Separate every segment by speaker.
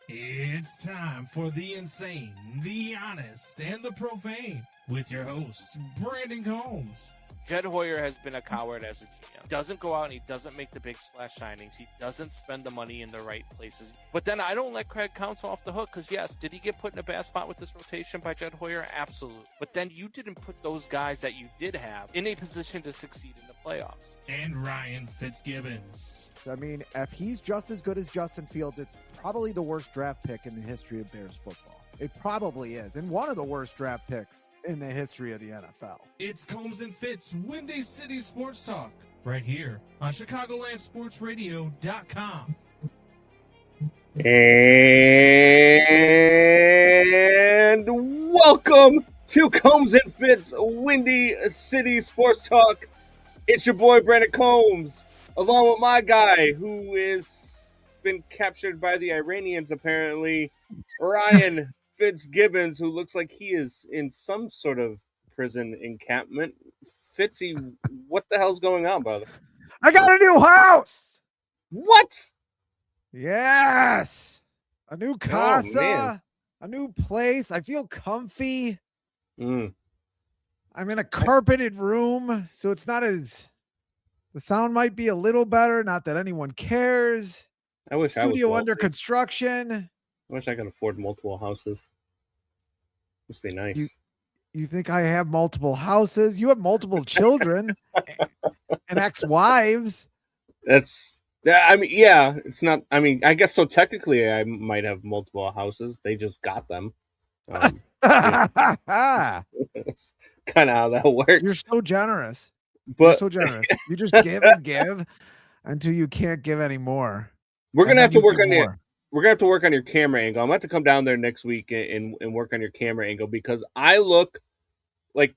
Speaker 1: It's time for the insane, the honest, and the profane with your host, Brandon Combs.
Speaker 2: Jed Hoyer has been a coward as a GM. He doesn't go out and he doesn't make the big splash signings. He doesn't spend the money in the right places. But then I don't let Craig Counsell off the hook because, yes, did he get put in a bad spot with this rotation by Jed Hoyer? Absolutely. But then you didn't put those guys that you did have in a position to succeed in the playoffs.
Speaker 1: And Ryan Fitzgibbons.
Speaker 3: I mean, if he's just as good as Justin Fields, it's probably the worst draft pick in the history of Bears football. It probably is. And one of the worst draft picks in the history of the NFL.
Speaker 1: It's Combs and Fitz, Windy City Sports Talk, right here on ChicagolandSportsRadio.com.
Speaker 4: And welcome to Combs and Fitz, Windy City Sports Talk. It's your boy, Brandon Combs, along with my guy who is been captured by the Iranians, apparently, Ryan Fitzgibbons, who looks like he is in some sort of prison encampment. Fitzy, what the hell's going on, brother?
Speaker 3: I got a new house!
Speaker 4: What?
Speaker 3: Yes! A new casa,
Speaker 4: Oh,
Speaker 3: a new place. I feel comfy.
Speaker 4: Mm.
Speaker 3: I'm in a carpeted room, so it's not as... The sound might be a little better, not that anyone cares.
Speaker 4: I wish I was
Speaker 3: Studio under
Speaker 4: wealthy.
Speaker 3: construction.
Speaker 4: I wish I could afford multiple houses. Must be nice.
Speaker 3: You think I have multiple houses? You have multiple children and ex-wives.
Speaker 4: It's it's not. I mean, I guess so. Technically, I might have multiple houses. They just got them.
Speaker 3: You're
Speaker 4: Kind of how that works.
Speaker 3: so generous. You're
Speaker 4: But
Speaker 3: so generous. You just give and give until you can't give anymore.
Speaker 4: we're gonna have to work on
Speaker 3: your.
Speaker 4: it. We're gonna have to work on your camera angle. I'm gonna have to come down there next week and work on your camera angle because I look like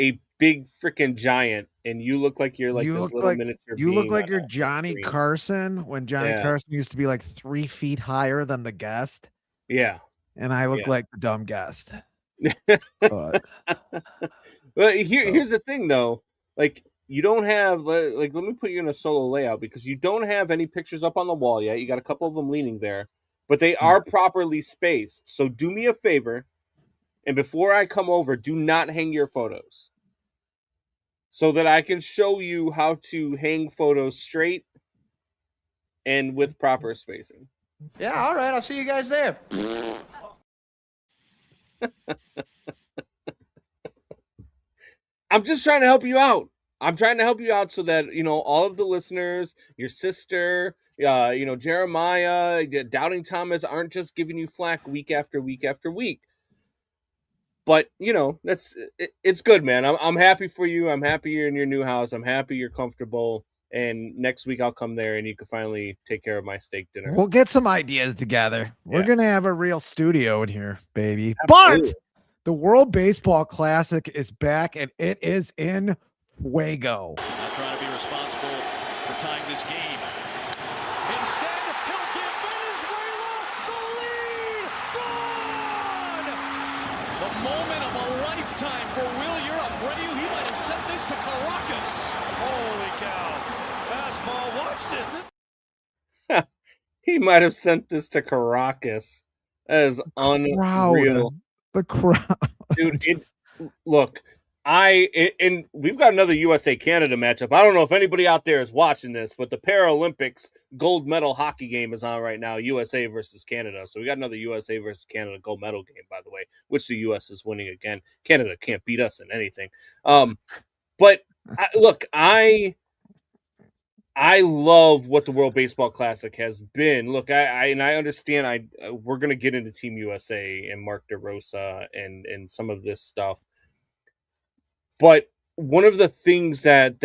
Speaker 4: a big freaking giant, and you look like you're like
Speaker 3: You
Speaker 4: this
Speaker 3: look
Speaker 4: little
Speaker 3: like-
Speaker 4: miniature.
Speaker 3: You look
Speaker 4: being
Speaker 3: like
Speaker 4: on
Speaker 3: you're
Speaker 4: a
Speaker 3: Johnny
Speaker 4: screen.
Speaker 3: Carson when Johnny
Speaker 4: Yeah.
Speaker 3: Carson used to be like 3 feet higher than the guest,
Speaker 4: Yeah.
Speaker 3: and I look
Speaker 4: Yeah.
Speaker 3: like the dumb guest. But
Speaker 4: Well, here's the thing, though. Like, you don't have like. Let me put you in a solo layout because you don't have any pictures up on the wall yet. You got a couple of them leaning there, but they are properly spaced. So do me a favor, and before I come over, do not hang your photos, so that I can show you how to hang photos straight and with proper spacing.
Speaker 2: Yeah, all right. I'll see you guys there.
Speaker 4: I'm just trying to help you out. I'm trying to help you out so that, all of the listeners, your sister, Jeremiah, Doubting Thomas aren't just giving you flack week after week after week. But, it's good, man. I'm happy for you. I'm happy you're in your new house. I'm happy you're comfortable. And next week I'll come there and you can finally take care of my steak dinner.
Speaker 3: we'll get some ideas together. We're
Speaker 4: Yeah.
Speaker 3: gonna have a real studio in here, baby.
Speaker 4: Absolutely.
Speaker 3: But the World Baseball Classic is back, and it is in fuego.
Speaker 5: Not trying to be responsible for tying this game. Instead, he'll give Venezuela the lead. Gone! The moment of a lifetime for Will Europe. Ready? He might have sent this to Caracas. Holy cow. Fastball. Watch this.
Speaker 4: He might have sent this to Caracas. That is unreal.
Speaker 3: The crowd.
Speaker 4: Dude, look, and we've got another USA Canada matchup. I don't know if anybody out there is watching this, but the Paralympics gold medal hockey game is on right now, USA versus Canada. So we got another USA versus Canada gold medal game, by the way, which the US is winning again. Canada can't beat us in anything. But I love what the World Baseball Classic has been. Look, I understand. We're gonna get into Team USA and Mark DeRosa and some of this stuff, but one of the things that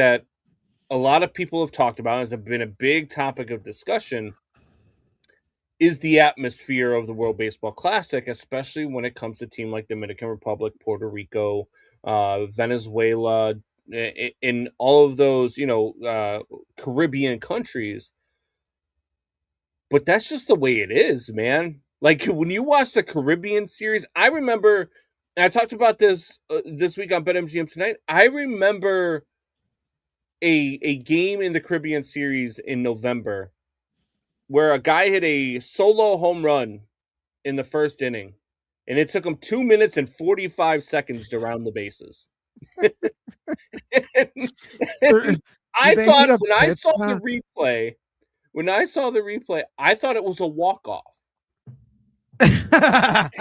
Speaker 4: a lot of people have talked about has been a big topic of discussion is the atmosphere of the World Baseball Classic, especially when it comes to a team like Dominican Republic, Puerto Rico, Venezuela, in all of those, Caribbean countries. But that's just the way it is, man. Like, when you watch the Caribbean series, I remember, and I talked about this this week on BetMGM Tonight. I remember a game in the Caribbean series in November where a guy hit a solo home run in the first inning, and it took them 2 minutes and 45 seconds to round the bases. and
Speaker 3: Do
Speaker 4: I
Speaker 3: they
Speaker 4: thought
Speaker 3: need a
Speaker 4: when I
Speaker 3: pitch?
Speaker 4: saw the replay, I thought it was a walk-off. and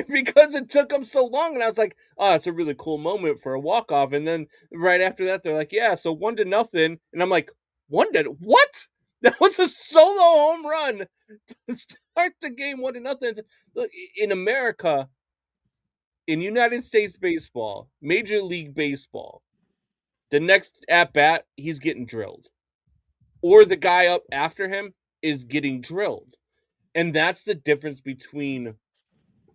Speaker 4: because it took them so long, and I was like, oh, it's a really cool moment for a walk-off. And then right after that, they're like, yeah, so 1-0. And I'm like, what? That was a solo home run to start the game 1-0. Look, in America, in United States baseball, Major League Baseball, the next at-bat, he's getting drilled. Or the guy up after him is getting drilled. And that's the difference between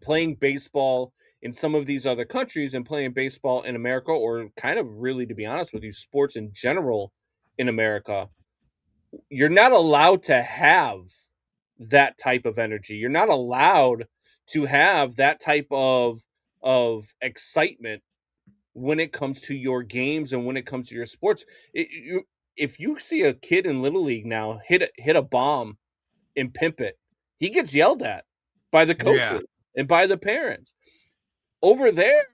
Speaker 4: playing baseball in some of these other countries and playing baseball in America, or kind of really, to be honest with you, sports in general in America. You're not allowed to have that type of energy. You're not allowed to have that type of excitement when it comes to your games and when it comes to your sports. If you see a kid in Little League now hit a bomb and pimp it, he gets yelled at by the coaches and by the parents. Over there,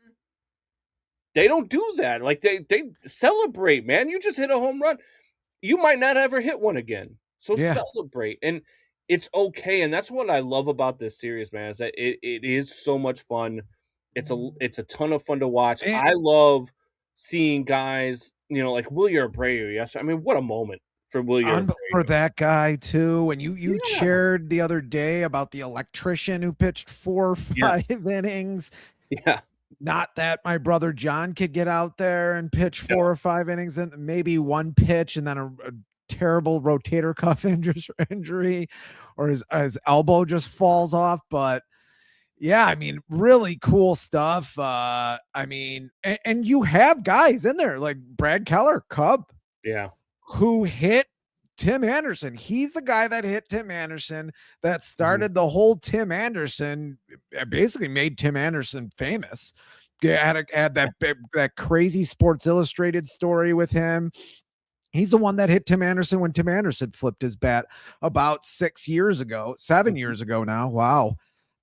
Speaker 4: they don't do that. Like they celebrate, man. You just hit a home run. You might not ever hit one again. So celebrate. And it's okay. And that's what I love about this series, man, is that it is so much fun. It's a ton of fun to watch. I love seeing guys, like Wilyer Abreu. Yes. I mean, what a moment for Wilyer Abreu.
Speaker 3: For that guy too. And you shared the other day about the electrician who pitched 4 or 5 innings.
Speaker 4: Yeah.
Speaker 3: Not that my brother John could get out there and pitch 4 or 5 innings and maybe one pitch and then a terrible rotator cuff injury, or his elbow just falls off. But yeah, I mean, really cool stuff. I mean, and you have guys in there like Brad Keller, Cub, who hit Tim Anderson. He's the guy that hit Tim Anderson, that started the whole Tim Anderson, basically made Tim Anderson famous. Had that crazy Sports Illustrated story with him. He's the one that hit Tim Anderson when Tim Anderson flipped his bat about 7 years ago now. Wow.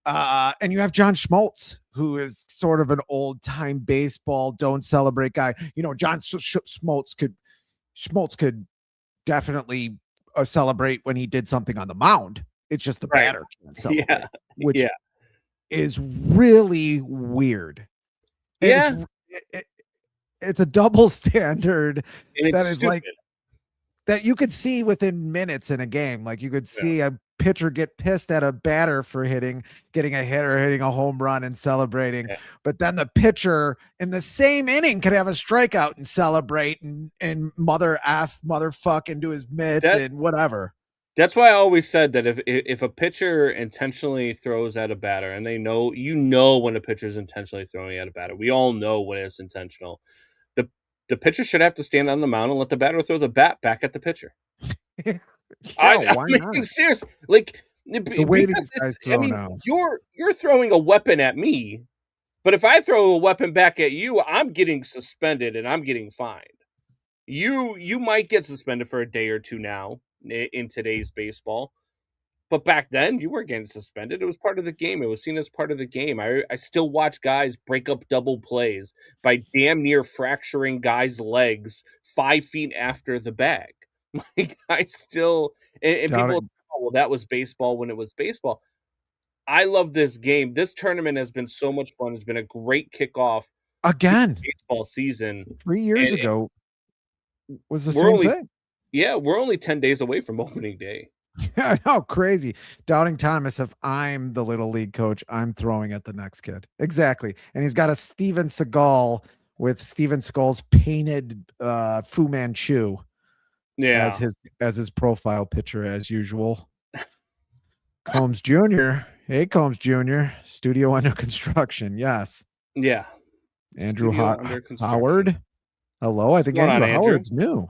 Speaker 3: And you have John Schmaltz, who is sort of an old time baseball don't celebrate guy. John Schmaltz could definitely celebrate when he did something on the mound. It's just the batter can't celebrate, which is really weird. It's a double standard that is stupid. Like that you could see within minutes in a game. Like you could see a pitcher get pissed at a batter for getting a hit or hitting a home run and celebrating. But then the pitcher in the same inning could have a strikeout and celebrate and motherfuck into his mitts and whatever.
Speaker 4: That's why I always said that if a pitcher intentionally throws at a batter, and they know, when a pitcher is intentionally throwing at a batter, we all know when it's intentional. The pitcher should have to stand on the mound and let the batter throw the bat back at the pitcher.
Speaker 3: Why not?
Speaker 4: Seriously, like
Speaker 3: the way these guys throw out.
Speaker 4: You're throwing a weapon at me, but if I throw a weapon back at you, I'm getting suspended and I'm getting fined. You might get suspended for a day or two now in today's baseball, but back then you weren't getting suspended. It was part of the game. It was seen as part of the game. I still watch guys break up double plays by damn near fracturing guys' legs 5 feet after the bag. Like I still, and people, well, that was baseball when it was baseball. I love this game. This tournament has been so much fun. It's been a great kickoff
Speaker 3: again.
Speaker 4: Baseball season
Speaker 3: 3 years ago was the same thing.
Speaker 4: Yeah, we're only 10 days away from opening day.
Speaker 3: I know, crazy. Doubting Thomas, if I'm the Little League coach, I'm throwing at the next kid. Exactly. And he's got a Steven Seagal with Steven Seagal's painted Fu Manchu as his profile picture as usual. Combs Jr. Hey, Combs Jr. Studio under construction. Yes.
Speaker 4: Yeah.
Speaker 3: Andrew Howard. Hello. I think Andrew Howard's new.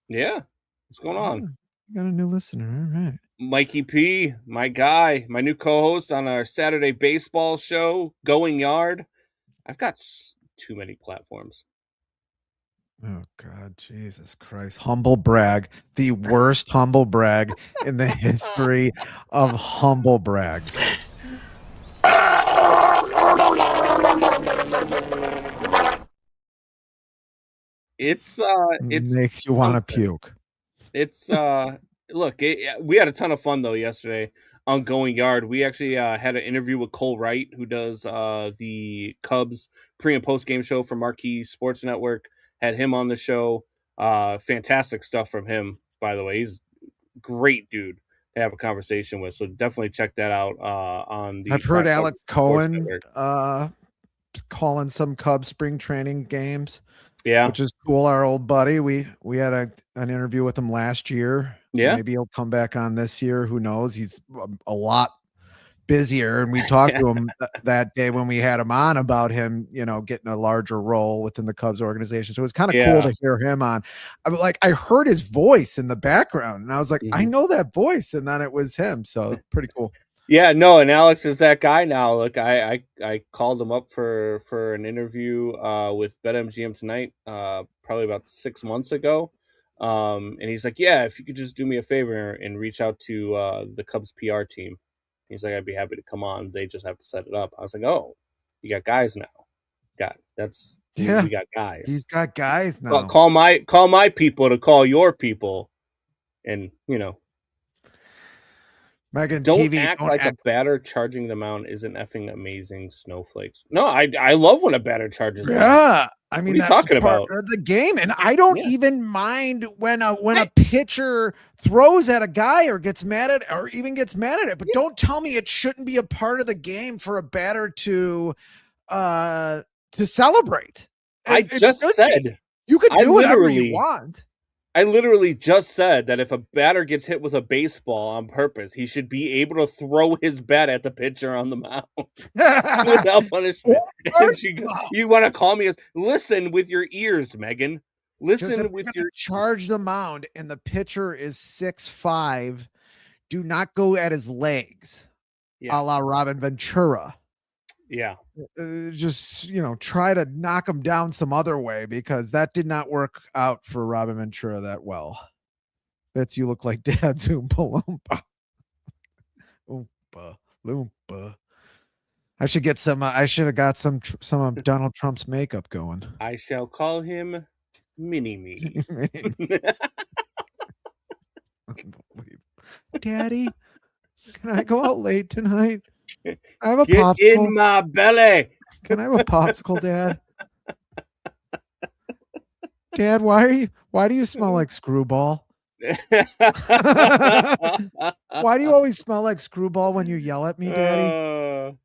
Speaker 4: Yeah. What's going on?
Speaker 3: You got a new listener. All right.
Speaker 4: Mikey P, my guy, my new co-host on our Saturday baseball show, Going Yard. I've got too many platforms.
Speaker 3: Oh, God, Jesus Christ. Humble brag. The worst humble brag in the history of humble brags.
Speaker 4: It's
Speaker 3: makes you want to puke.
Speaker 4: It's look, we had a ton of fun though yesterday on Going Yard. We actually had an interview with Cole Wright, who does the Cubs pre and post game show for Marquee Sports Network. Had him on the show. Fantastic stuff from him, by the way. He's a great dude to have a conversation with. So definitely check that out on the
Speaker 3: I've heard
Speaker 4: Craft
Speaker 3: Alex
Speaker 4: Sports
Speaker 3: Cohen
Speaker 4: Network.
Speaker 3: calling some Cubs spring training games.
Speaker 4: Yeah,
Speaker 3: which is cool. Our old buddy, we had an interview with him last year.
Speaker 4: Yeah.
Speaker 3: Maybe he'll come back on this year. Who knows? He's a lot busier, and we talked to him that day when we had him on about him, getting a larger role within the Cubs organization. So it was kind of cool to hear him on. I heard his voice in the background, and I was like, I know that voice, and then it was him. So pretty cool.
Speaker 4: Yeah, no, and Alex is that guy now. Look, I called him up for an interview with BetMGM Tonight, probably about 6 months ago. And he's like, yeah, if you could just do me a favor and reach out to the Cubs PR team. He's like, I'd be happy to come on. They just have to set it up. I was like, oh, you got guys now. We got guys.
Speaker 3: He's got guys now.
Speaker 4: Call my people to call your people, and
Speaker 3: Megan,
Speaker 4: don't
Speaker 3: TV,
Speaker 4: act like a batter charging the mound isn't effing amazing, snowflakes. No, I love when a batter charges.
Speaker 3: Yeah, I mean,
Speaker 4: that's
Speaker 3: talking part of the game, and I don't even mind when a pitcher throws at a guy or gets mad at it. But don't tell me it shouldn't be a part of the game for a batter to celebrate.
Speaker 4: I just said
Speaker 3: you could do whatever you want.
Speaker 4: I literally just said that if a batter gets hit with a baseball on purpose, he should be able to throw his bat at the pitcher on the mound without punishment. And you want to call me listen with your ears, Megan. Listen with your
Speaker 3: charge the mound, and the pitcher is 6'5". Do not go at his legs, a la Robin Ventura.
Speaker 4: Yeah.
Speaker 3: Just, try to knock him down some other way, because that did not work out for Robin Ventura that well. Bets you look like Dad's Oompa Loompa. Oompa Loompa. I should have got some of Donald Trump's makeup going.
Speaker 4: I shall call him Mini-Me.
Speaker 3: Daddy, can I go out late tonight? I have a
Speaker 4: Get
Speaker 3: popsicle.
Speaker 4: in my belly.
Speaker 3: Can I have a popsicle, Dad? Dad, why do you smell like Screwball? Why do you always smell like Screwball when you yell at me, Daddy?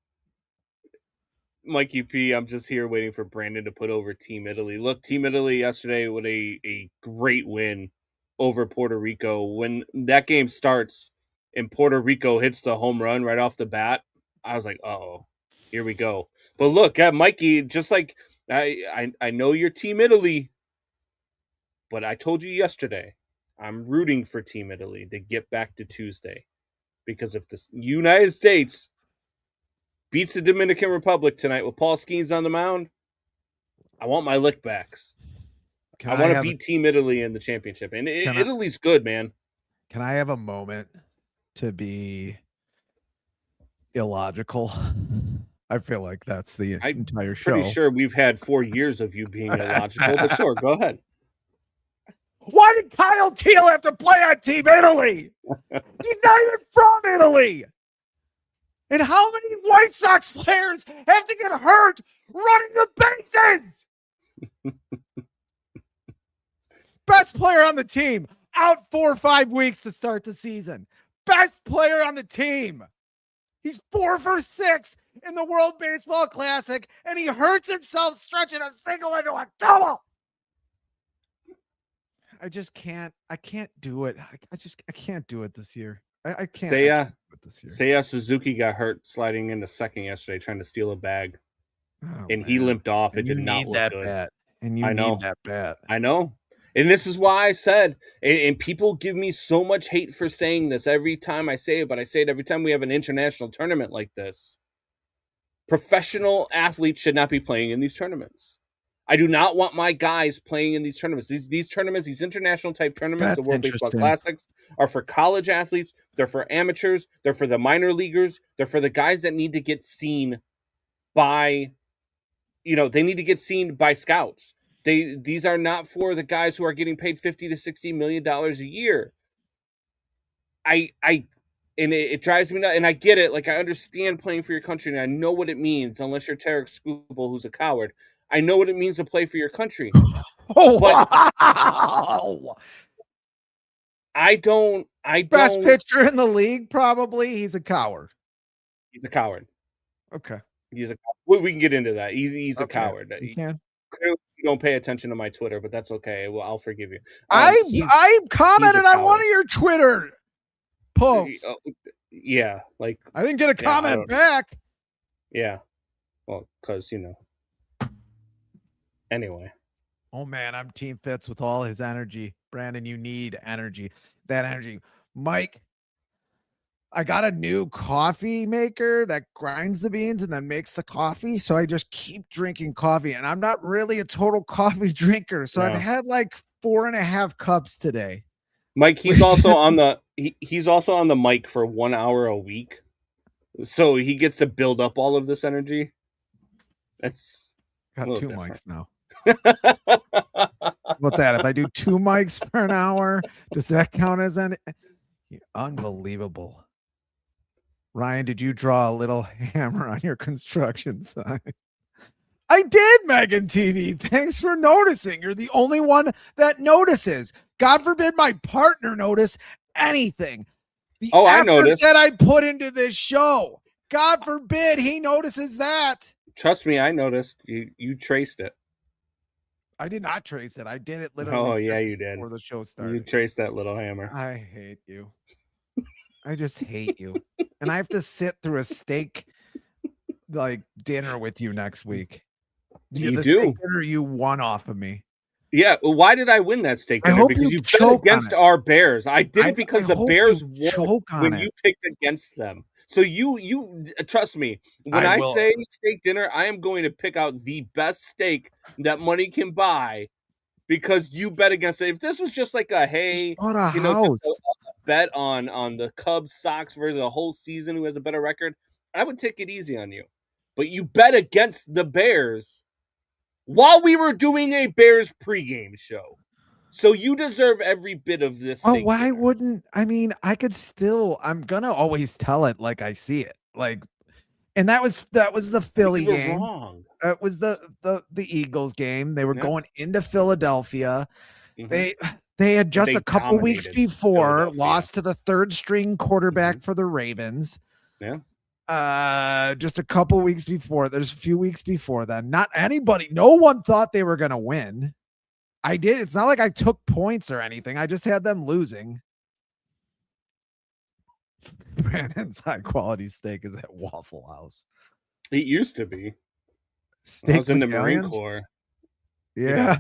Speaker 4: Mikey P, I'm just here waiting for Brandon to put over Team Italy. Look, Team Italy yesterday with a great win over Puerto Rico. When that game starts and Puerto Rico hits the home run right off the bat, I was like, oh, here we go. But look, Mikey, just like I know you're Team Italy, but I told you yesterday, I'm rooting for Team Italy to get back to Tuesday. Because if the United States beats the Dominican Republic tonight with Paul Skeens on the mound, I want my lickbacks. I want to beat Team Italy in the championship. And Italy's good, man.
Speaker 3: Can I have a moment to be illogical? I feel like that's the entire show.
Speaker 4: Pretty sure we've had 4 years of you being illogical, but sure, go ahead.
Speaker 3: Why did Kyle Teal have to play on Team Italy? He's not even from Italy. And how many White Sox players have to get hurt running the bases? Best player on the team, out 4 or 5 weeks to start the season. Best player on the team. He's 4 for 6 in the World Baseball Classic, and he hurts himself stretching a single into a double. I just can't. I can't do it. I can't do it this year. I can't.
Speaker 4: Seiya Suzuki got hurt sliding into second yesterday, trying to steal a bag, and he limped off. It did not look good.
Speaker 3: Bat. And you need that bat.
Speaker 4: I know. And this is why I said, and people give me so much hate for saying this every time I say it, but I say it every time we have an international tournament like this. Professional athletes should not be playing in these tournaments. I do not want my guys playing in these tournaments. These tournaments, these international type tournaments, the World Baseball Classics, are for college athletes. They're for amateurs. They're for the minor leaguers. They're for the guys that need to get seen by, they need to get seen by scouts. These are not for the guys who are getting paid $50 to $60 million a year. And it drives me nuts. And I get it. Like, I understand playing for your country, and I know what it means. Unless you're Tarek Skubal, who's a coward, I know what it means to play for your country.
Speaker 3: Oh,
Speaker 4: But
Speaker 3: wow.
Speaker 4: I don't.
Speaker 3: Best pitcher in the league, probably. He's a coward.
Speaker 4: He's a coward.
Speaker 3: Okay.
Speaker 4: He's a. We can get into that. He's a coward.
Speaker 3: You can.
Speaker 4: Clearly, you don't pay attention to my Twitter, but that's okay. Well, I'll forgive you.
Speaker 3: I commented on one of your Twitter posts.
Speaker 4: Yeah, like
Speaker 3: I didn't get a comment back.
Speaker 4: Yeah, well, because Anyway.
Speaker 3: Oh man, I'm Team Fitz with all his energy. Brandon, you need energy. That energy, Mike. I got a new coffee maker that grinds the beans and then makes the coffee. So I just keep drinking coffee, and I'm not really a total coffee drinker. So I've had like 4.5 cups today.
Speaker 4: Mike, he's also on the he's also on the mic for 1 hour a week. So he gets to build up all of this energy. That's
Speaker 3: got 2 mics now. About that? If I do 2 mics for an hour, does that count as an unbelievable? Ryan, did you draw a little hammer on your construction sign? I did, Megan TV. Thanks for noticing. You're the only one that notices. God forbid my partner notice anything.
Speaker 4: I noticed
Speaker 3: that I put into this show. God forbid he notices that.
Speaker 4: Trust me, I noticed. You traced it.
Speaker 3: I did not trace it. I did it literally.
Speaker 4: Oh yeah, you did.
Speaker 3: Before the show started.
Speaker 4: You traced that little hammer.
Speaker 3: I hate you. I just hate you. And I have to sit through a steak dinner with you next week.
Speaker 4: You do.
Speaker 3: Steak dinner you won off of me.
Speaker 4: Yeah. Why did I win that steak dinner? Because you bet against our Bears. I did it because the Bears won when you picked against them. So you trust me. When I say steak dinner, I am going to pick out the best steak that money can buy because you bet against it. If this was just like a bet on the Cubs, Sox for the whole season, who has a better record, I would take it easy on you. But you bet against the Bears while we were doing a Bears pregame show. So you deserve every bit of this.
Speaker 3: Oh, why wouldn't I mean? I'm gonna always tell it like I see it. And that was the Philly game.
Speaker 4: Wrong.
Speaker 3: It was the Eagles game. They were going into Philadelphia. Mm-hmm. They had just a couple weeks before lost to the third string quarterback for the Ravens.
Speaker 4: Yeah.
Speaker 3: Just a couple weeks before. There's a few weeks before then. No one thought they were gonna win. I did. It's not like I took points or anything. I just had them losing. Brandon's high quality steak is at Waffle House.
Speaker 4: It used to be.
Speaker 3: Steak
Speaker 4: I was in the Marine Corps.
Speaker 3: Yeah.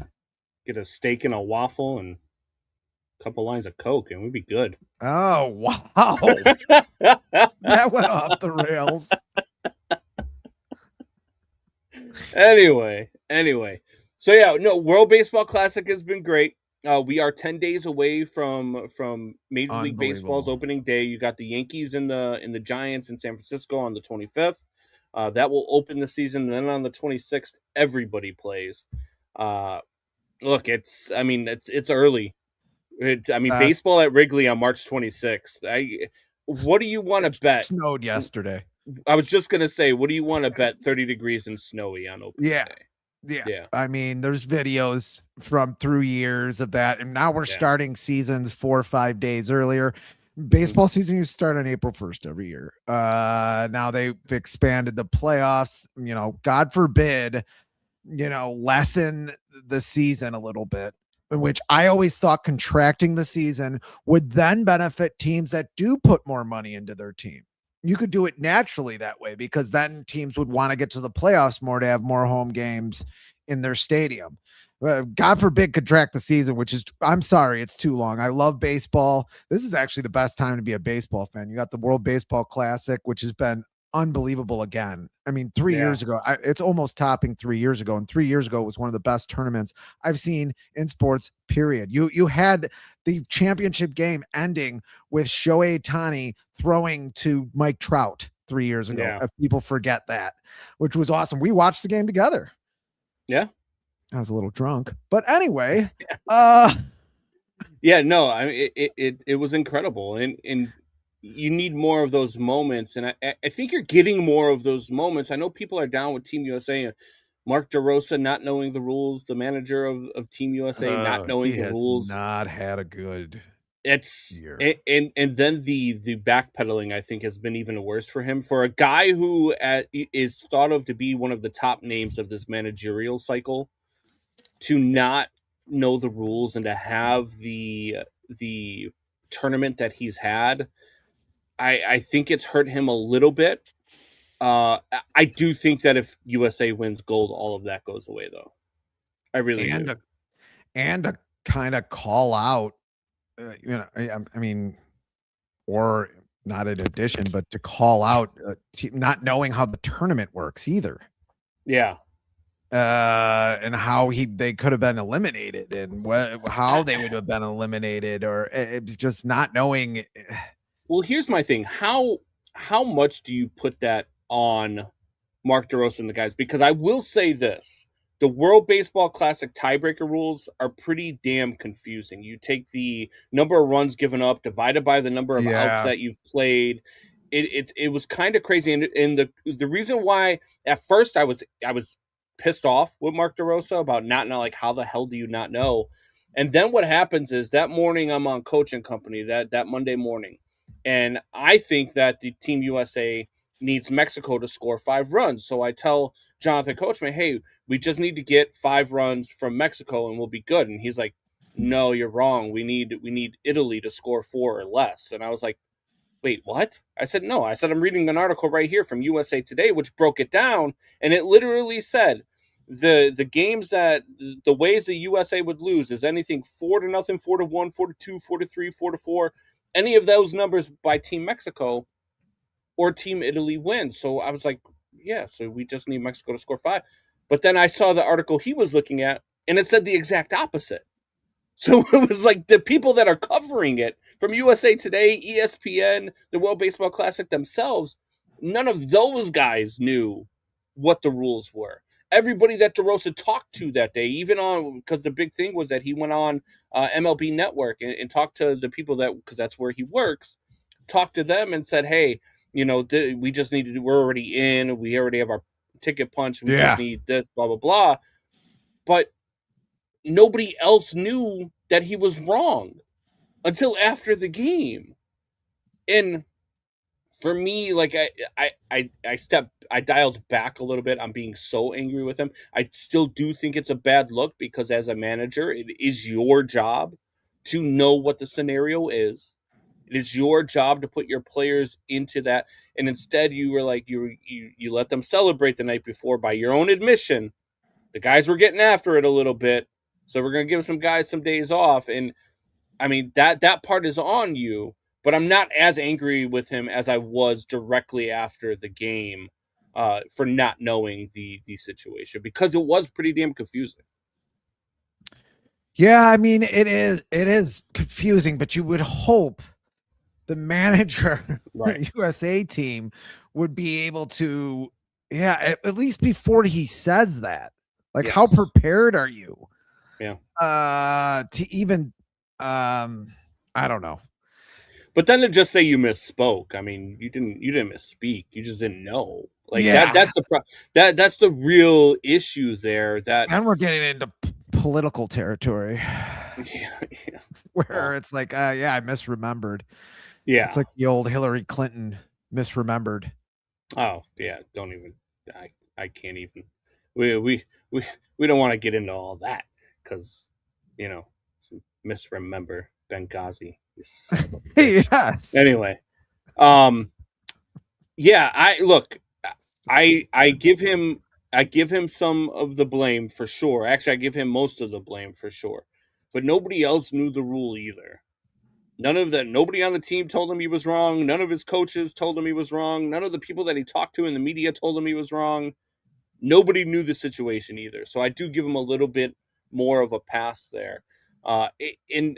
Speaker 4: Get a steak and a waffle and a couple lines of Coke, and we'd be good.
Speaker 3: Oh, wow. That went off the rails.
Speaker 4: Anyway. So yeah, no, World Baseball Classic has been great. We are 10 days away from Major League Baseball's opening day. You got the Yankees and the Giants in San Francisco on the 25th. That will open the season. And then on the 26th, everybody plays. Look, it's early. Baseball at Wrigley on March 26th. What do you want to bet?
Speaker 3: Snowed yesterday.
Speaker 4: I was just gonna say, what do you want to bet? 30 degrees and snowy on opening day.
Speaker 3: Yeah. I mean, there's videos from through years of that. And now we're starting seasons 4 or 5 days earlier. Baseball season used to start on April 1st every year. Now they've expanded the playoffs, God forbid, lessen the season a little bit, which I always thought contracting the season would then benefit teams that do put more money into their team. You could do it naturally that way because then teams would want to get to the playoffs more to have more home games in their stadium. God forbid contract the season, which is, I'm sorry, it's too long. I love baseball. This is actually the best time to be a baseball fan. You got the World Baseball Classic, which has been unbelievable again. I mean, 3 years ago, it's almost topping 3 years ago. And 3 years ago was one of the best tournaments I've seen in sports, period. You had the championship game ending with Shohei Ohtani throwing to Mike Trout. 3 years ago.
Speaker 4: Yeah.
Speaker 3: If people forget that, which was awesome. We watched the game together.
Speaker 4: Yeah.
Speaker 3: I was a little drunk, but anyway,
Speaker 4: Yeah, no, I mean it was incredible, and you need more of those moments, and I think you're getting more of those moments. I know people are down with Team USA. Mark DeRosa not knowing the rules, the manager of Team USA not knowing
Speaker 3: he
Speaker 4: the
Speaker 3: has
Speaker 4: rules.
Speaker 3: not had a good
Speaker 4: It's
Speaker 3: year.
Speaker 4: and then the backpedaling I think has been even worse for him, for a guy who is thought of to be one of the top names of this managerial cycle, to not know the rules and to have the tournament that he's had. I think it's hurt him a little bit. I do think that if USA wins gold, all of that goes away, though. I really do.
Speaker 3: And a kind of call out, I mean, or not in addition, but to call out not knowing how the tournament works either.
Speaker 4: Yeah.
Speaker 3: And how they could have been eliminated, and how they would have been eliminated, or it's just not knowing.
Speaker 4: Well, here's my thing. How much do you put that on Mark DeRosa and the guys? Because I will say this. The World Baseball Classic tiebreaker rules are pretty damn confusing. You take the number of runs given up divided by the number of outs that you've played. It was kind of crazy. And the reason why at first I was pissed off with Mark DeRosa about not know, like, how the hell do you not know? And then what happens is that morning I'm on Coaching Company, that Monday morning, and I think that the Team USA needs Mexico to score 5 runs. So I tell Jonathan Coachman, hey, we just need to get 5 runs from Mexico and we'll be good. And he's like, no, you're wrong. We need Italy to score 4 or less. And I was like, wait, what? I said, no. I said, I'm reading an article right here from USA Today, which broke it down. And it literally said the games that the ways the USA would lose is anything 4-0, 4-1, 4-2, 4-3, 4-4, any of those numbers by Team Mexico or Team Italy wins. So I was like, yeah, so we just need Mexico to score 5. But then I saw the article he was looking at, and it said the exact opposite. So it was like the people that are covering it from USA Today, ESPN, the World Baseball Classic themselves, none of those guys knew what the rules were. Everybody that DeRosa talked to that day, even on, because the big thing was that he went on MLB Network and talked to the people that, because that's where he works, talked to them and said, hey, we just need to, we're already in, we already have our ticket punch, we just need this, blah, blah, blah. But nobody else knew that he was wrong until after the game. And for me, like, I dialed back a little bit. I'm being so angry with him. I still do think it's a bad look, because as a manager, it is your job to know what the scenario is. It is your job to put your players into that. And instead you were like, you let them celebrate the night before. By your own admission, the guys were getting after it a little bit. So we're going to give some guys some days off. And I mean, that part is on you, but I'm not as angry with him as I was directly after the game for not knowing the situation, because it was pretty damn confusing.
Speaker 3: Yeah, I mean, it is confusing, but you would hope the manager,
Speaker 4: Right.
Speaker 3: USA team would be able to, at least before he says that, like, how prepared are you?
Speaker 4: Yeah.
Speaker 3: To even, I don't know.
Speaker 4: But then to just say you misspoke, I mean, you didn't misspeak. You just didn't know. Like that's the real issue there. That,
Speaker 3: and we're getting into political territory.
Speaker 4: Yeah.
Speaker 3: Where it's like, I misremembered.
Speaker 4: Yeah.
Speaker 3: It's like the old Hillary Clinton misremembered.
Speaker 4: Oh yeah. Don't even, I can't even, we don't want to get into all that, because, misremember Benghazi.
Speaker 3: Yes.
Speaker 4: Anyway, yeah, I give him some of the blame for sure. Actually, I give him most of the blame for sure. But nobody else knew the rule either. Nobody on the team told him he was wrong. None of his coaches told him he was wrong. None of the people that he talked to in the media told him he was wrong. Nobody knew the situation either. So I do give him a little bit more of a pass there. I think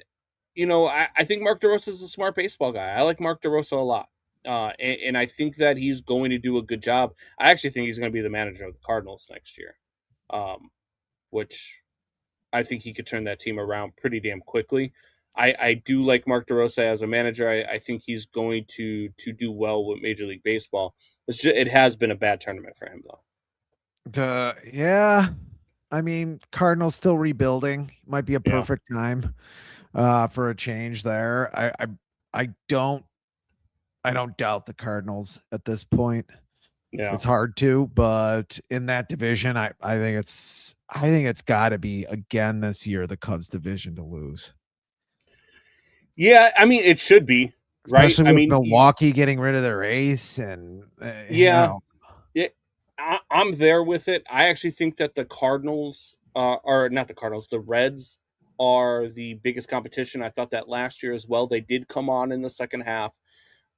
Speaker 4: Mark DeRosa is a smart baseball guy. I like Mark DeRosa a lot. And I think that he's going to do a good job. I actually think he's going to be the manager of the Cardinals next year, which I think he could turn that team around pretty damn quickly. I do like Mark DeRosa as a manager. I think he's going to do well with Major League Baseball. It has been a bad tournament for him, though.
Speaker 3: Yeah. I mean, Cardinals still rebuilding. Might be a perfect time for a change there. I don't doubt the Cardinals at this point.
Speaker 4: Yeah.
Speaker 3: It's hard to, but in that division, I think it's got to be again this year the Cubs division to lose.
Speaker 4: Yeah, I mean it should be, right?
Speaker 3: Especially
Speaker 4: I
Speaker 3: with
Speaker 4: mean,
Speaker 3: Milwaukee getting rid of their ace and
Speaker 4: yeah, I'm there with it. I actually think that the Cardinals are not the Cardinals, the Reds are the biggest competition. I thought that last year as well. They did come on in the second half.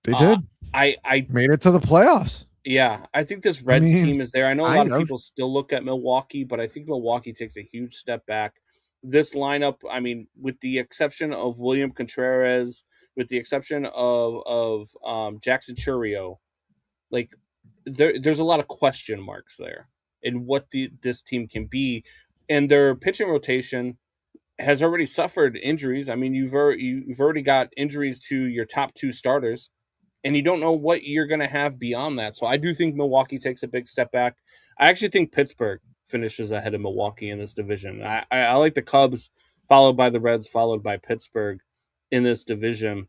Speaker 3: They did.
Speaker 4: I
Speaker 3: made it to the playoffs.
Speaker 4: Yeah, I think this Reds team is there. I know a lot of people still look at Milwaukee, but I think Milwaukee takes a huge step back. This lineup, I mean, with the exception of William Contreras, with the exception of Jackson Chourio, like there's a lot of question marks there in what this team can be, and their pitching rotation has already suffered injuries. I mean, you've already got injuries to your top two starters, and you don't know what you're going to have beyond that. So I do think Milwaukee takes a big step back. I actually think Pittsburgh finishes ahead of Milwaukee in this division. I like the Cubs, followed by the Reds, followed by Pittsburgh in this division.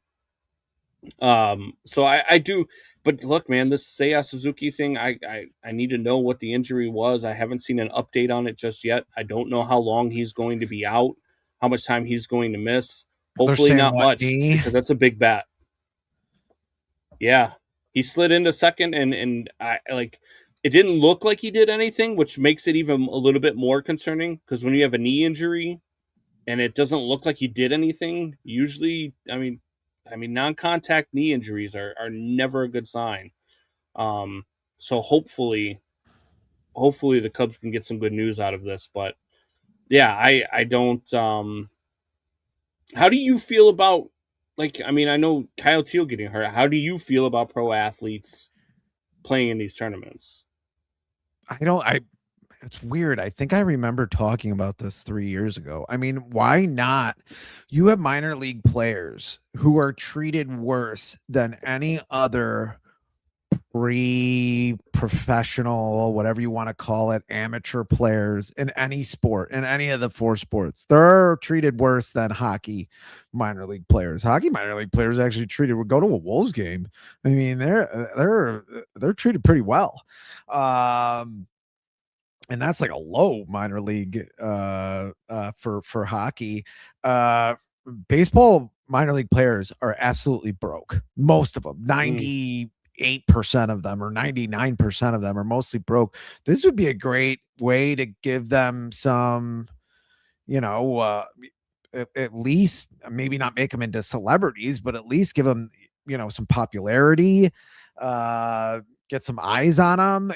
Speaker 4: So I do, but look, man, this Seiya Suzuki thing, I need to know what the injury was. I haven't seen an update on it just yet. I don't know how long he's going to be out, how much time he's going to miss. Hopefully not much, because that's a big bat. Yeah, he slid into second, and I like. It didn't look like he did anything, which makes it even a little bit more concerning. Because when you have a knee injury, and it doesn't look like you did anything, usually, I mean, non-contact knee injuries are never a good sign. So hopefully the Cubs can get some good news out of this. But yeah, I don't. How do you feel about, like, I mean, I know Kyle Teal getting hurt. How do you feel about pro athletes playing in these tournaments?
Speaker 3: It's weird. I think I remember talking about this 3 years ago. I mean, why not? You have minor league players who are treated worse than any other professional, whatever you want to call it, amateur players in any sport, in any of the four sports. They're treated worse than hockey minor league players. Hockey minor league players actually treated, go to a Wolves game. I mean, they're treated pretty well. And that's like a low minor league for hockey. Baseball minor league players are absolutely broke. Most of them, 98% of them or 99% of them are mostly broke. This would be a great way to give them some, at least maybe not make them into celebrities, but at least give them, some popularity, get some eyes on them.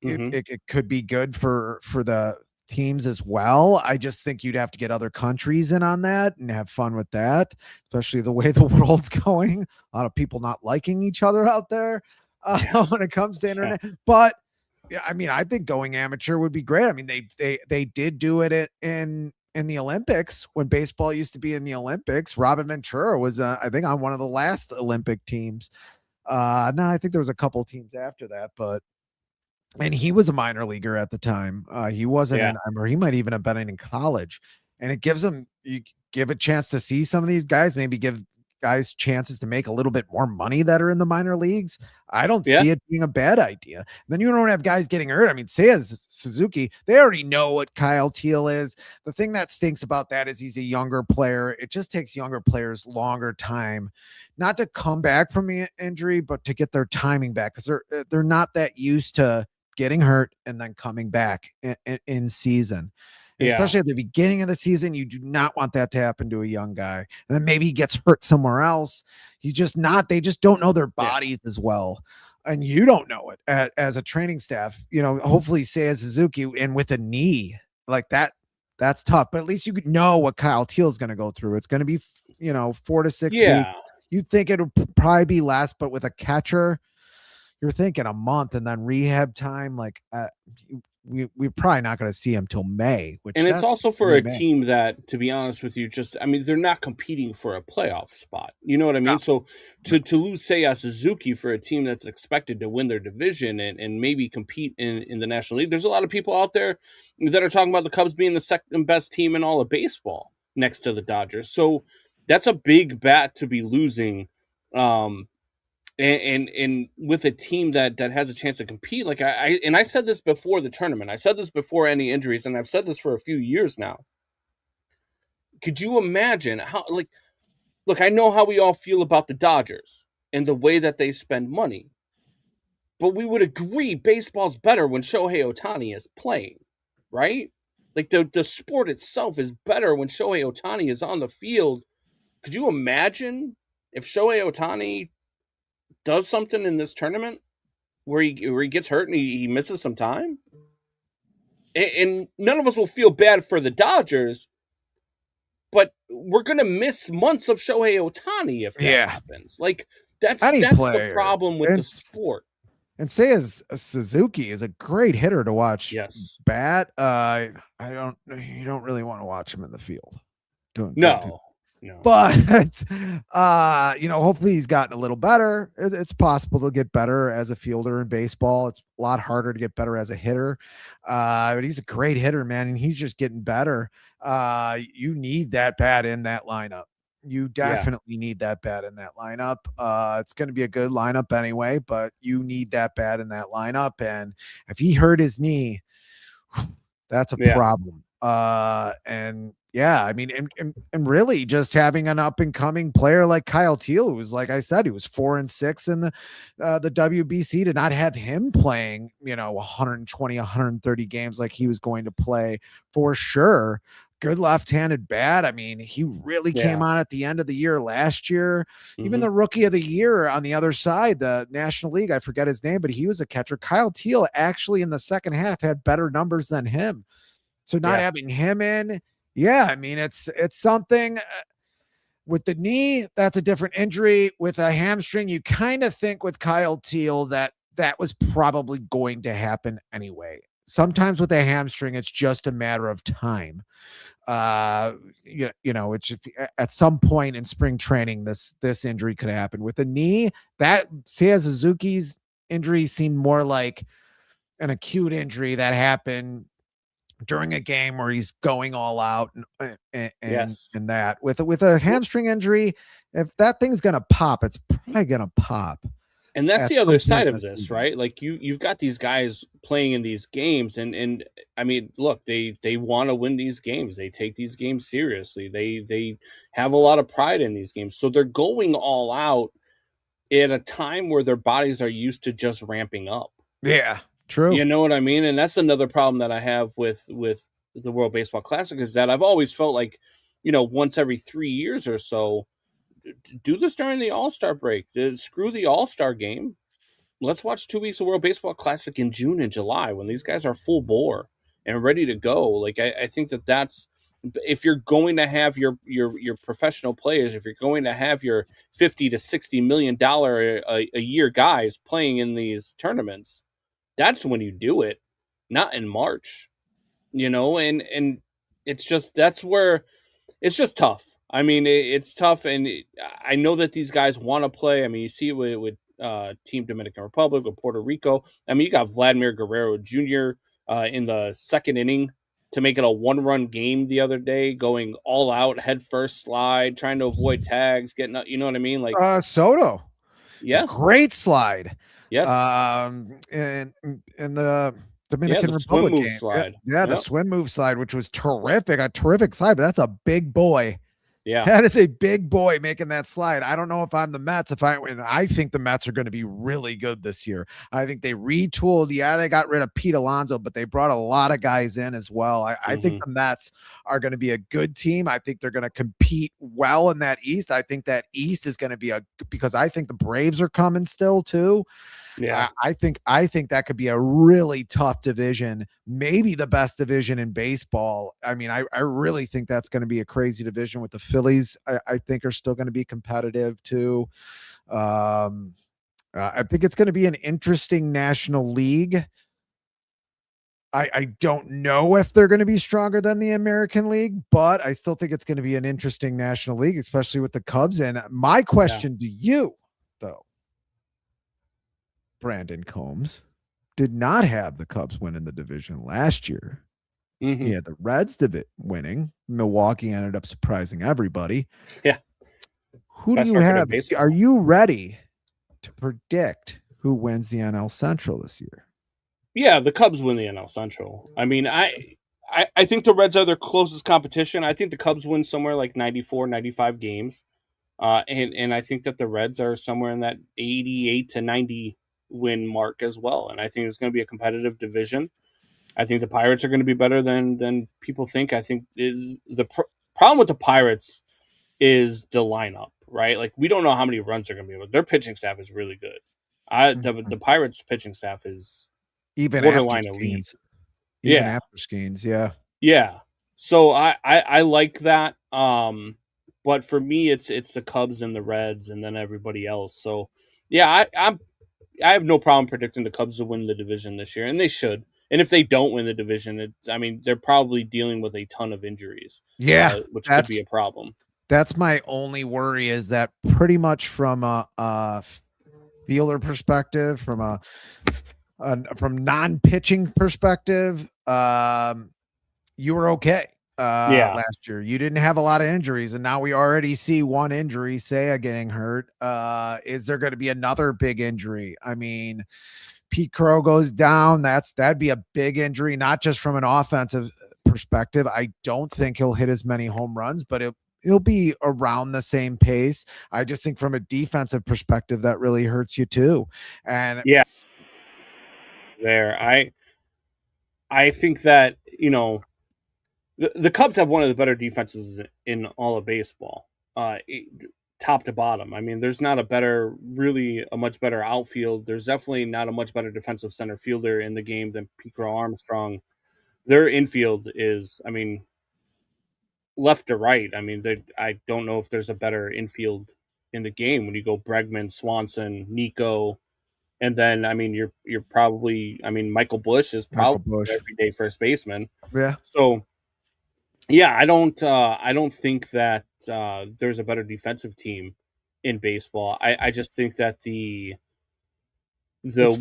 Speaker 3: It could be good for the teams as well. I just think you'd have to get other countries in on that and have fun with that, especially the way the world's going. A lot of people not liking each other out there when it comes to internet. But yeah, I mean, I think going amateur would be great. I mean, they did do it in the Olympics when baseball used to be in the Olympics. Robin Ventura was, I think, on one of the last Olympic teams. No, I think there was a couple teams after that, and he was a minor leaguer at the time. He wasn't or he might even have been in college, and it gives them, you give a chance to see some of these guys, maybe give guys chances to make a little bit more money that are in the minor leagues. I don't see it being a bad idea. And then you don't have guys getting hurt. I mean, Seiya Suzuki, they already know what Kyle Teal is. The thing that stinks about that is he's a younger player. It just takes younger players longer time, not to come back from the injury, but to get their timing back, because they're not that used to getting hurt and then coming back in season. Especially at the beginning of the season, you do not want that to happen to a young guy. And then maybe he gets hurt somewhere else. They just don't know their bodies as well. And you don't know it as a training staff. Hopefully Seiya Suzuki, and with a knee like that, that's tough. But at least you could know what Kyle Teal is going to go through. It's going to be, 4 to 6 weeks. You'd think it would probably be less, but with a catcher, you're thinking a month and then rehab time. Like we're probably not going to see him till May, which
Speaker 4: And it's also for a
Speaker 3: May.
Speaker 4: team that, to be honest with you, they're not competing for a playoff spot. You know what I mean?
Speaker 3: No.
Speaker 4: So to lose Seiya Suzuki for a team that's expected to win their division and maybe compete in the National League, there's a lot of people out there that are talking about the Cubs being the second best team in all of baseball next to the Dodgers. So that's a big bat to be losing. And with a team that has a chance to compete, like I said this before the tournament, I said this before any injuries, and I've said this for a few years now. Could you imagine how, like, look, I know how we all feel about the Dodgers and the way that they spend money, but we would agree baseball's better when Shohei Ohtani is playing, right? Like the sport itself is better when Shohei Ohtani is on the field. Could you imagine if Shohei Ohtani does something in this tournament where he gets hurt and he misses some time? And none of us will feel bad for the Dodgers, but we're going to miss months of Shohei Ohtani if that happens. Like, that's the problem with the sport.
Speaker 3: And Seiya Suzuki is a great hitter to watch.
Speaker 4: Yes.
Speaker 3: Bat. You don't really want to watch him in the field.
Speaker 4: No.
Speaker 3: But hopefully he's gotten a little better. It's possible to get better as a fielder in baseball. It's a lot harder to get better as a hitter. But he's a great hitter, man, and he's just getting better. You need that bat in that lineup. You definitely need that bat in that lineup. It's going to be a good lineup anyway, but you need that bat in that lineup. And if he hurt his knee, that's a problem. And really just having an up and coming player like Kyle Teal, who's, like I said, he was 4-6 in the WBC, to not have him playing, 120, 130 games like he was going to play for sure. Good left-handed bat. I mean, he really came on at the end of the year last year. Even the rookie of the year on the other side, the National League, I forget his name, but he was a catcher. Kyle Teal actually in the second half had better numbers than him. So not having him in, I mean, it's something. With the knee, that's a different injury. With a hamstring, you kind of think with Kyle Teal that was probably going to happen anyway. Sometimes with a hamstring, it's just a matter of time. It's just, at some point in spring training, this injury could happen. With the knee, that Seiya Suzuki's injury seemed more like an acute injury that happened during a game where he's going all out and that. With a hamstring injury, if that thing's gonna pop, it's probably gonna pop.
Speaker 4: And that's the other side of this, right? Like you've got these guys playing in these games, and I mean, look, they want to win these games. They take these games seriously. They have a lot of pride in these games, so they're going all out at a time where their bodies are used to just ramping up.
Speaker 3: Yeah, true.
Speaker 4: You know what I mean? And that's another problem that I have with the World Baseball Classic, is that I've always felt like, once every 3 years or so, do this during the All-Star break. Screw the All-Star game. Let's watch 2 weeks of World Baseball Classic in June and July when these guys are full bore and ready to go. Like, I think that's, if you're going to have your professional players, if you're going to have your $50 to $60 million a year guys playing in these tournaments, that's when you do it, not in March, and it's just, that's where it's just tough. I mean, it's tough, and I know that these guys want to play. I mean, you see it with Team Dominican Republic, with Puerto Rico. I mean, you got Vladimir Guerrero Jr. In the second inning to make it a 1-run game the other day, going all out, head first slide, trying to avoid tags, getting up, you know what I mean? Like
Speaker 3: Soto.
Speaker 4: Yeah.
Speaker 3: Great slide.
Speaker 4: Yes.
Speaker 3: In the Dominican Republic
Speaker 4: swim move
Speaker 3: game.
Speaker 4: Slide.
Speaker 3: Yeah, the swim move slide, which was terrific. A terrific slide, but that's a big boy.
Speaker 4: Yeah.
Speaker 3: That is a big boy making that slide. I don't know if I'm the Mets. I think the Mets are going to be really good this year. I think they retooled. Yeah, they got rid of Pete Alonso, but they brought a lot of guys in as well. I think the Mets are going to be a good team. I think they're going to compete well in that East. I think that East is going to be because I think the Braves are coming still too.
Speaker 4: Yeah.
Speaker 3: I think that could be a really tough division, maybe the best division in baseball. I mean, I really think that's going to be a crazy division with the Phillies. I think are still going to be competitive too. I think it's going to be an interesting National League. I don't know if they're going to be stronger than the American League, but I still think it's going to be an interesting National League, especially with the Cubs. And my question to you, though, Brandon Combs did not have the Cubs winning the division last year.
Speaker 4: Mm-hmm.
Speaker 3: He had the Reds winning. Milwaukee ended up surprising everybody.
Speaker 4: Yeah.
Speaker 3: Who
Speaker 4: Best
Speaker 3: do you
Speaker 4: record in
Speaker 3: have?
Speaker 4: baseball.
Speaker 3: Are you ready to predict who wins the NL Central this year?
Speaker 4: Yeah, the Cubs win the NL Central. I mean, I think the Reds are their closest competition. I think the Cubs win somewhere like 94, 95 games. And I think that the Reds are somewhere in that 88 to 90 win mark as well. And I think it's going to be a competitive division. I think the Pirates are going to be better than people think. I think the problem with the Pirates is the lineup, right? Like, we don't know how many runs they're going to be able. Their pitching staff is really good. The Pirates pitching staff is
Speaker 3: Even after
Speaker 4: borderline elite.
Speaker 3: Skeens. Even
Speaker 4: Yeah.
Speaker 3: after Skeens, yeah.
Speaker 4: Yeah. So I like that. But for me, it's the Cubs and the Reds, and then everybody else. So yeah, I have no problem predicting the Cubs to win the division this year, and they should. And if they don't win the division, I mean, they're probably dealing with a ton of injuries.
Speaker 3: Yeah,
Speaker 4: which could be a problem.
Speaker 3: That's my only worry, is that pretty much from a fielder perspective, from from non-pitching perspective, you were okay last year. You didn't have a lot of injuries, and now we already see one injury, Seiya getting hurt. Is there going to be another big injury? I mean, Pete Crow goes down. That'd be a big injury, not just from an offensive perspective. I don't think he'll hit as many home runs, but he'll be around the same pace. I just think from a defensive perspective, that really hurts you too. And
Speaker 4: yeah, I think that, the Cubs have one of the better defenses in all of baseball, top to bottom. I mean, there's not a much better outfield. There's definitely not a much better defensive center fielder in the game than Pete Crow Armstrong. Their infield is, I mean, left to right. I mean, I don't know if there's a better infield in the game when you go Bregman, Swanson, Nico, and then, I mean, you're probably, I mean, Michael Busch is probably everyday first baseman.
Speaker 3: Yeah.
Speaker 4: So yeah, I don't think that there's a better defensive team in baseball. I just think that the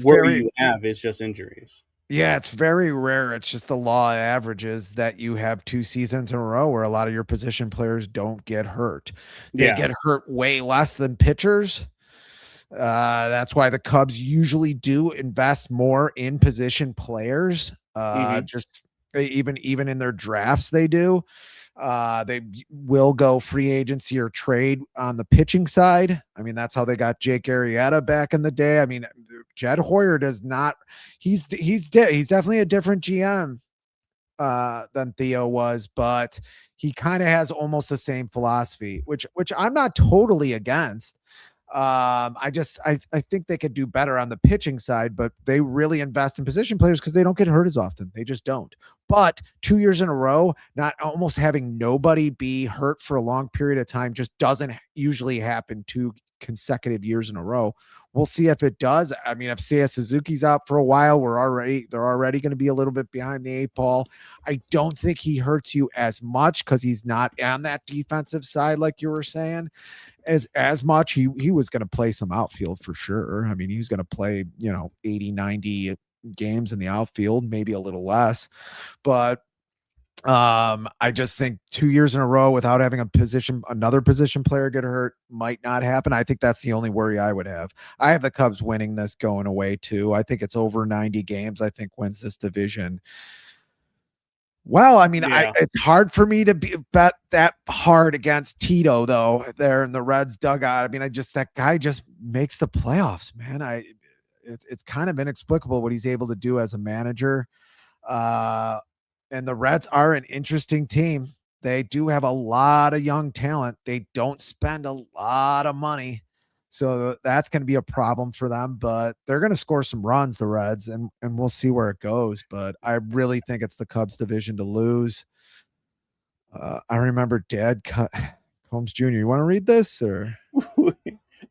Speaker 4: worry you have is just injuries.
Speaker 3: Yeah, it's very rare. It's just the law of averages that you have 2 seasons in a row where a lot of your position players don't get hurt. They get hurt way less than pitchers. That's why the Cubs usually do invest more in position players. Just even in their drafts, they do. They will go free agency or trade on the pitching side. I mean, that's how they got Jake Arrieta back in the day. I mean, Jed Hoyer does not. He's definitely a different GM than Theo was, but he kind of has almost the same philosophy, which I'm not totally against. I think they could do better on the pitching side, but they really invest in position players because they don't get hurt as often. They just don't. But 2 years in a row, not almost having nobody be hurt for a long period of time just doesn't usually happen 2 consecutive years in a row. We'll see if it does. I mean, if Seiya Suzuki's out for a while, they're already going to be a little bit behind the 8 ball. I don't think he hurts you as much because he's not on that defensive side, like you were saying, as much. He was going to play some outfield for sure. I mean, he was going to play, 80, 90 games in the outfield, maybe a little less, but I just think 2 years in a row without having another position player get hurt might not happen. I think that's the only worry I would have. I have the Cubs winning this going away too. I think it's over 90 games. I think wins this division. Well, I mean, it's hard for me to bet that hard against Tito though. There in the Reds dugout. I mean, that guy just makes the playoffs, man. It's kind of inexplicable what he's able to do as a manager. And the Reds are an interesting team. They do have a lot of young talent. They don't spend a lot of money. So that's going to be a problem for them, but they're going to score some runs, the Reds, and we'll see where it goes. But I really think it's the Cubs division to lose. I remember Dad cut Holmes Jr. You want to read this or?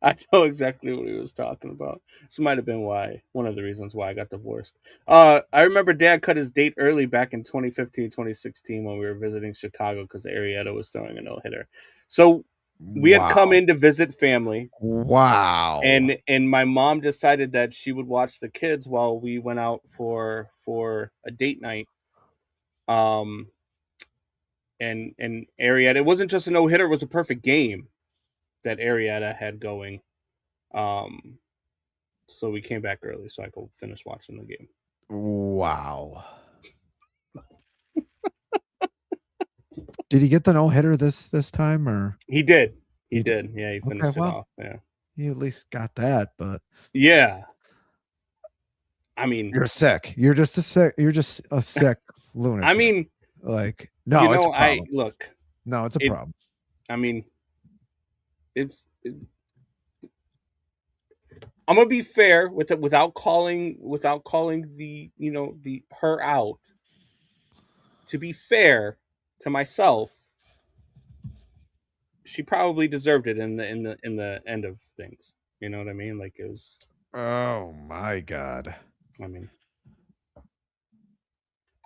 Speaker 4: I know exactly what he was talking about. This might have been one of the reasons why I got divorced. I remember Dad cut his date early back in 2015, 2016 when we were visiting Chicago because Arrieta was throwing a no-hitter. So we had come in to visit family.
Speaker 3: Wow.
Speaker 4: And my mom decided that she would watch the kids while we went out for a date night. And Arrieta, it wasn't just a no-hitter, it was a perfect game that Arrieta had going. So we came back early so I could finish watching the game.
Speaker 3: Wow. Did he get the no-hitter this time or?
Speaker 4: He did. He did. Yeah, he finished it off. Yeah.
Speaker 3: He at least got that, but
Speaker 4: yeah. I mean,
Speaker 3: you're sick. You're just a sick lunatic.
Speaker 4: I mean,
Speaker 3: like, no, it's a problem.
Speaker 4: No,
Speaker 3: it's a problem.
Speaker 4: I mean, I'm gonna be fair with it without calling the the her out. To be fair to myself, she probably deserved it in the end of things. You know what I mean? Like it was.
Speaker 3: Oh my God!
Speaker 4: I mean,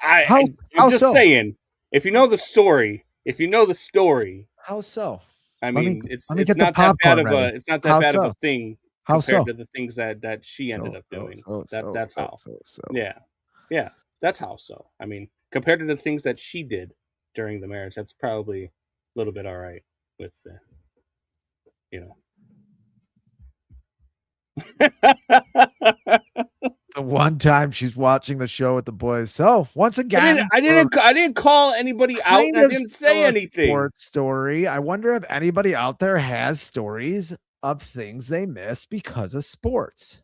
Speaker 4: I'm just saying. If you know the story,
Speaker 3: how so?
Speaker 4: I mean, it's not that bad of a thing compared to the things that she ended up doing. That's how. Yeah, that's how. So I mean, compared to the things that she did during the marriage, that's probably a little bit all right with
Speaker 3: The one time she's watching the show with the boys. So once again,
Speaker 4: I didn't call anybody out. And I didn't say anything.
Speaker 3: Sports story. I wonder if anybody out there has stories of things they missed because of sports.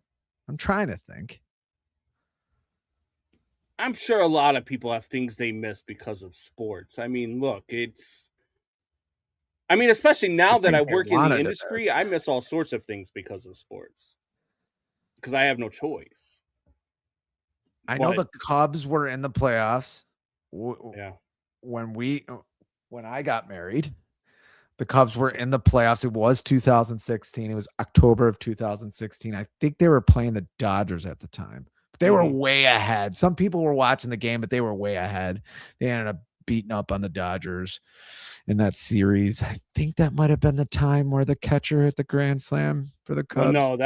Speaker 3: I'm trying to think.
Speaker 4: I'm sure a lot of people have things they miss because of sports. I mean, look, especially now that I work in the industry, I miss all sorts of things because of sports. Because I have no choice.
Speaker 3: I know the Cubs were in the playoffs.
Speaker 4: Yeah.
Speaker 3: When I got married, the Cubs were in the playoffs. It was 2016. It was October of 2016. I think they were playing the Dodgers at the time. But they were way ahead. Some people were watching the game, but they were way ahead. They ended up beating up on the Dodgers in that series. I think that might have been the time where the catcher hit the grand slam for the Cubs.
Speaker 4: Well, no, if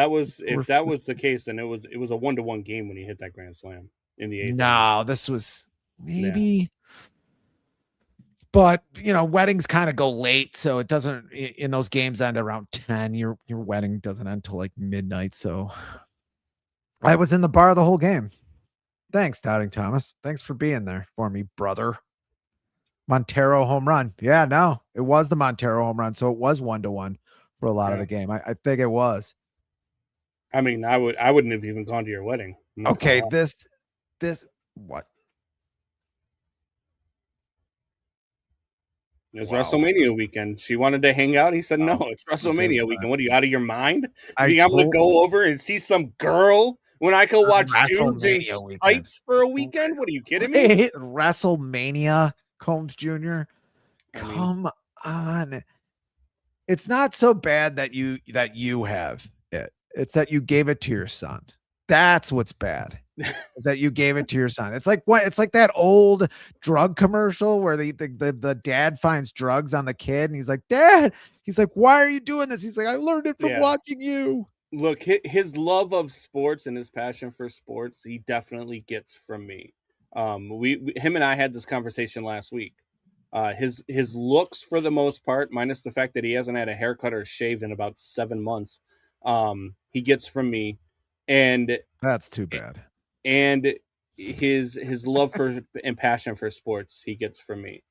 Speaker 4: that was the case, then it was a 1-1 game when he hit that grand slam in the 8th.
Speaker 3: No, this was maybe. Yeah. But weddings kind of go late, so it doesn't. In those games end around 10. Your wedding doesn't end till like midnight. So I was in the bar the whole game. Thanks, Doubting Thomas. Thanks for being there for me, brother. Montero home run. Yeah, no, it was the Montero home run. So it was 1-1 for a lot of the game. I think it was.
Speaker 4: I mean, I wouldn't have even gone to your wedding.
Speaker 3: Okay, this what?
Speaker 4: It was WrestleMania weekend. She wanted to hang out. He said, no, it's WrestleMania weekend. What are you, out of your mind? You think I'm going to go over and see some girl when I can watch dudes in tights for a weekend? What are you kidding me?
Speaker 3: WrestleMania, Combs Jr. Come on. It's not so bad that you have it. It's that you gave it to your son. That's what's bad. Is that you gave it to your son. It's like what? It's like that old drug commercial where the dad finds drugs on the kid and he's like, Dad, he's like, why are you doing this? He's like, I learned it from watching you.
Speaker 4: Look, his love of sports and his passion for sports, he definitely gets from me. Him and I had this conversation last week. His looks, for the most part, minus the fact that he hasn't had a haircut or shaved in about 7 months, he gets from me. And
Speaker 3: that's too bad.
Speaker 4: And his love for and passion for sports, he gets from me.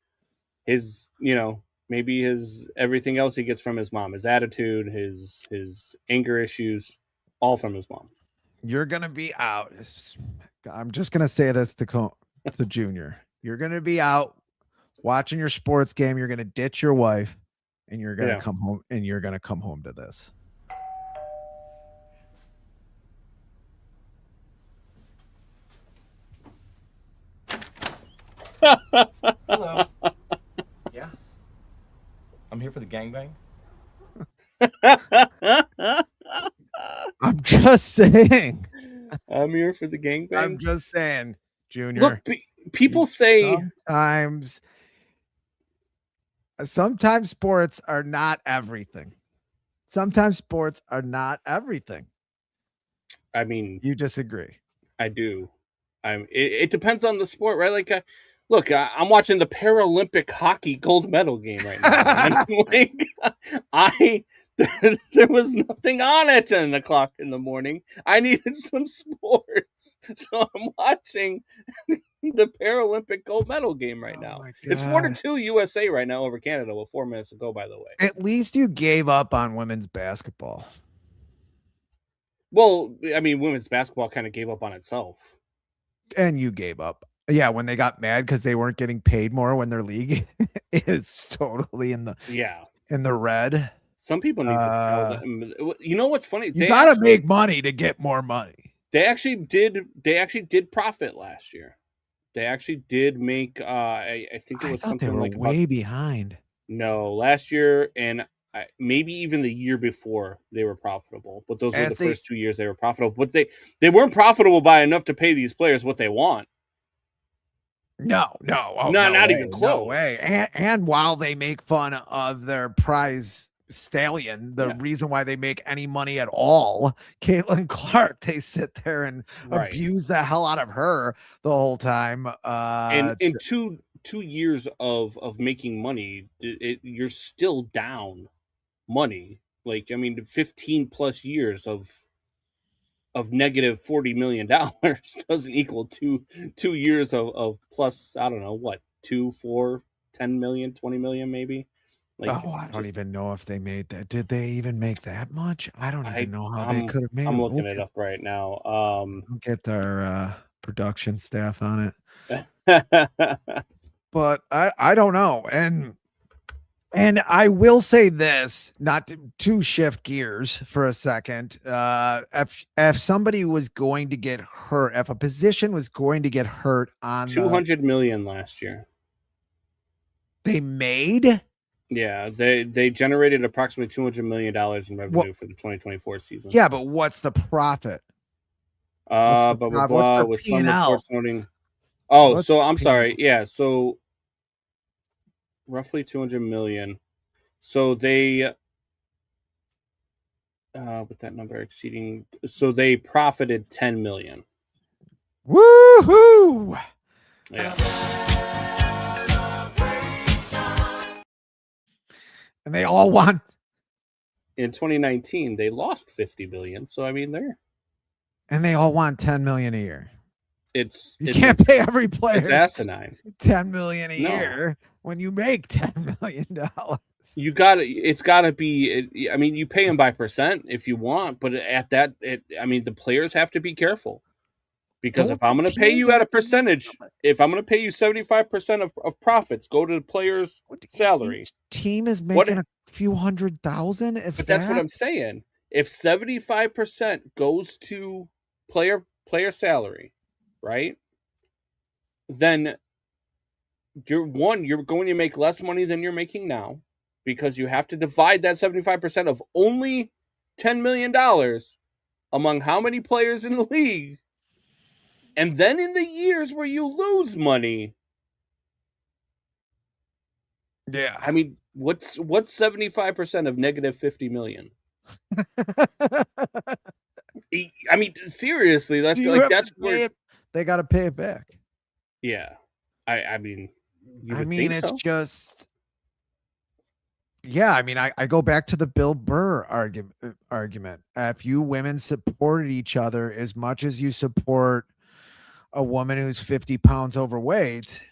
Speaker 4: His, maybe his everything else he gets from his mom. His attitude, his anger issues, all from his mom.
Speaker 3: You're gonna be out. I'm just gonna say this to Junior. You're gonna be out watching your sports game. You're gonna ditch your wife, and you're gonna come home. And you're gonna come home to this.
Speaker 6: Hello. Yeah. I'm here for the gangbang.
Speaker 3: I'm just saying.
Speaker 4: I'm here for the gangbang.
Speaker 3: I'm just saying, Junior.
Speaker 4: Look, people say
Speaker 3: sometimes sports are not everything. Sometimes sports are not everything.
Speaker 4: I mean,
Speaker 3: you disagree.
Speaker 4: I do. It depends on the sport, right? Like, look, I'm watching the Paralympic hockey gold medal game right now. And I'm like, there was nothing on at 10 o'clock in the morning. I needed some sports, so I'm watching the Paralympic gold medal game right now. It's 4-2 USA right now over Canada with 4 minutes to go. By the way,
Speaker 3: at least you gave up on women's basketball.
Speaker 4: Well, I mean, women's basketball kind of gave up on itself.
Speaker 3: And you gave up. Yeah, when they got mad because they weren't getting paid more when their league is totally in the red.
Speaker 4: Some people need to tell them. You know what's funny?
Speaker 3: You gotta make money to get more money.
Speaker 4: They actually did profit last year. They actually did make. I think it was something
Speaker 3: they were
Speaker 4: like
Speaker 3: way behind.
Speaker 4: No, last year and maybe even the year before they were profitable. But those were the first 2 years they were profitable. But they weren't profitable by enough to pay these players what they want.
Speaker 3: No,
Speaker 4: not even close.
Speaker 3: No way. And while they make fun of their prize stallion, the reason why they make any money at all, Caitlin Clark, they sit there and abuse the hell out of her the whole time.
Speaker 4: And in 2 years of making money, you're still down money. Like, I mean, 15 plus years of negative $40 million doesn't equal two years of plus, I don't know what, 2, 4, 10 million, 20 million maybe. Like,
Speaker 3: I don't even know if they made that. Did they even make that much? I don't even know how they could have made it.
Speaker 4: I'm looking it up right now.
Speaker 3: We'll get our production staff on it. But I don't know. And I will say this, not to shift gears for a second. If somebody was going to get hurt, if a position was going to get hurt on
Speaker 4: 200 million last year,
Speaker 3: they made.
Speaker 4: Yeah, they generated approximately $200 million in revenue for the 2024 season.
Speaker 3: Yeah, but what's the profit?
Speaker 4: What's with some reports noting. Oh, so I'm sorry. Yeah, so roughly 200 million. So they with that number exceeding, so they profited 10 million.
Speaker 3: Woohoo!
Speaker 4: Yeah.
Speaker 3: And they all want.
Speaker 4: In 2019, they lost 50 billion. So I mean,
Speaker 3: and they all want 10 million a year.
Speaker 4: You
Speaker 3: can't pay every player.
Speaker 4: It's asinine.
Speaker 3: 10 million a year when you make $10 million.
Speaker 4: It's gotta be. I mean, you pay them by percent if you want, but at that, I mean, the players have to be careful. Because if I'm going to pay you at a percentage, if I'm going to pay you 75% of profits, go to the player's salary.
Speaker 3: Each team is making a few $100,000.
Speaker 4: But that's what I'm saying. If 75% goes to player salary, right? Then you're going to make less money than you're making now, because you have to divide that 75% of only $10 million among how many players in the league. And then in the years where you lose money, I mean, what's 75% of negative 50 million? I mean, seriously, that's where
Speaker 3: they got to pay it back.
Speaker 4: Yeah, I mean,
Speaker 3: it's just. Yeah, I mean, I go back to the Bill Burr argument. If you women supported each other as much as you support a woman who's 50 pounds overweight,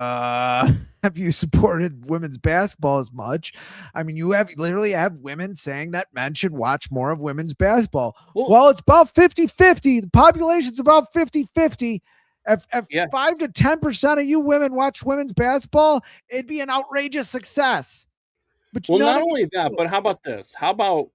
Speaker 3: have you supported women's basketball as much? I mean, you literally have women saying that men should watch more of women's basketball. Well, it's about 50-50. The population's about 50-50. If 5 to 10% of you women watch women's basketball, it'd be an outrageous success. But
Speaker 4: not only that, but how about this? How about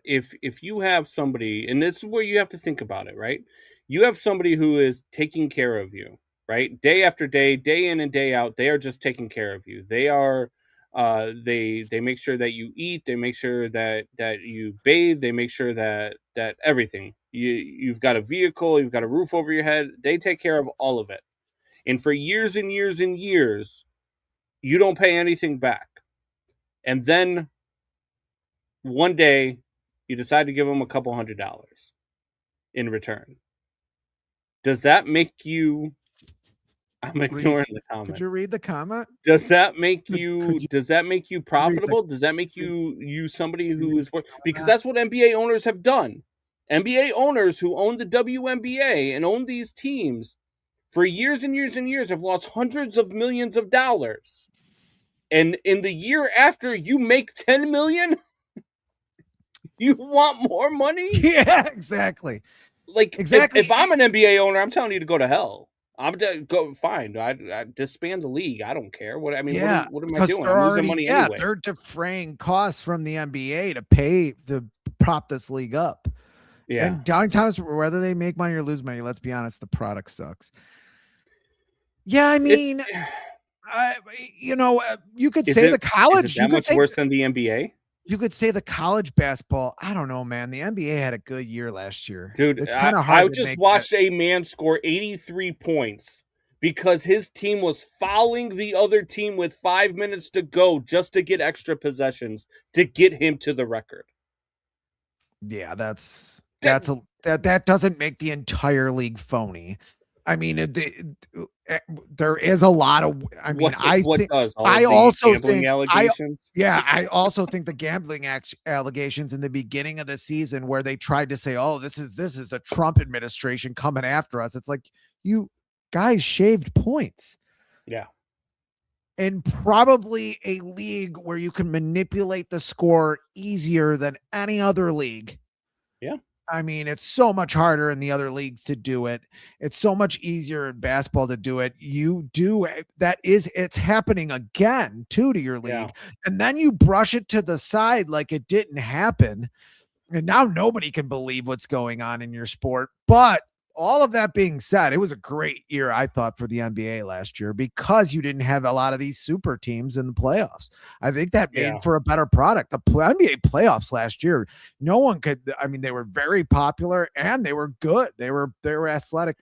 Speaker 4: if you have somebody, and this is where you have to think about it, right? You have somebody who is taking care of you, right? Day after day, day in and day out, they are just taking care of you. They are they make sure that you eat, they make sure that you bathe, they make sure that everything. You've got a vehicle, you've got a roof over your head. They take care of all of it. And for years and years and years, you don't pay anything back. And then one day you decide to give them a couple $100 in return. Does that make you I'm ignoring the comment.
Speaker 3: Could you read the comment?
Speaker 4: Does that make you
Speaker 3: the-
Speaker 4: profitable? Does that make you somebody who is worth, because that's what NBA owners have done. NBA owners who own the WNBA and own these teams for years and years and years have lost hundreds of millions of dollars. And in the year after you make 10 million, you want more money?
Speaker 3: Yeah, exactly.
Speaker 4: Like,
Speaker 3: Exactly.
Speaker 4: If I'm an NBA owner, I'm telling you to go to hell. I'm go fine. I disband the league. I don't care. What am I doing? I'm losing money anyway.
Speaker 3: They're defraying costs from the NBA to prop this league up.
Speaker 4: Yeah.
Speaker 3: And down times, whether they make money or lose money, let's be honest, the product sucks. Yeah, I mean, you could say the college.
Speaker 4: Is it that much worse than the NBA?
Speaker 3: You could say the college basketball. I don't know, man. The NBA had a good year last year.
Speaker 4: Dude,
Speaker 3: it's kind of hard.
Speaker 4: I just watched a man score 83 points because his team was fouling the other team with 5 minutes to go just to get extra possessions to get him to the record.
Speaker 3: Yeah, that doesn't make the entire league phony. I mean, there is a lot of. I mean, I also think the gambling allegations in the beginning of the season, where they tried to say, "Oh, this is the Trump administration coming after us." It's like, you guys shaved points.
Speaker 4: Yeah.
Speaker 3: And probably a league where you can manipulate the score easier than any other league.
Speaker 4: Yeah.
Speaker 3: I mean, it's so much harder in the other leagues to do it. It's so much easier in basketball to do it. It's happening again too to your league. Yeah. And then you brush it to the side like it didn't happen. And now nobody can believe what's going on in your sport. But all of that being said, it was a great year, I thought, for the NBA last year, because you didn't have a lot of these super teams in the playoffs. I think that made for a better product. The NBA playoffs last year, no one could. I mean, they were very popular and they were good. They were athletic.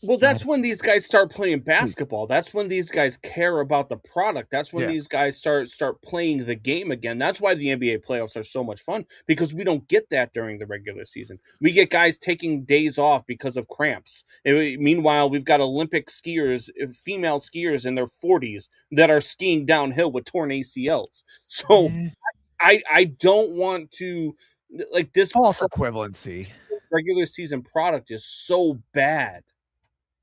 Speaker 4: Well, that's when these guys start playing basketball. That's when these guys care about the product. That's when these guys start playing the game again. That's why the NBA playoffs are so much fun, because we don't get that during the regular season. We get guys taking days off because of cramps. Meanwhile, we've got Olympic skiers, female skiers in their 40s that are skiing downhill with torn ACLs. So I don't want to, like, this
Speaker 3: false equivalency.
Speaker 4: Regular season product is so bad.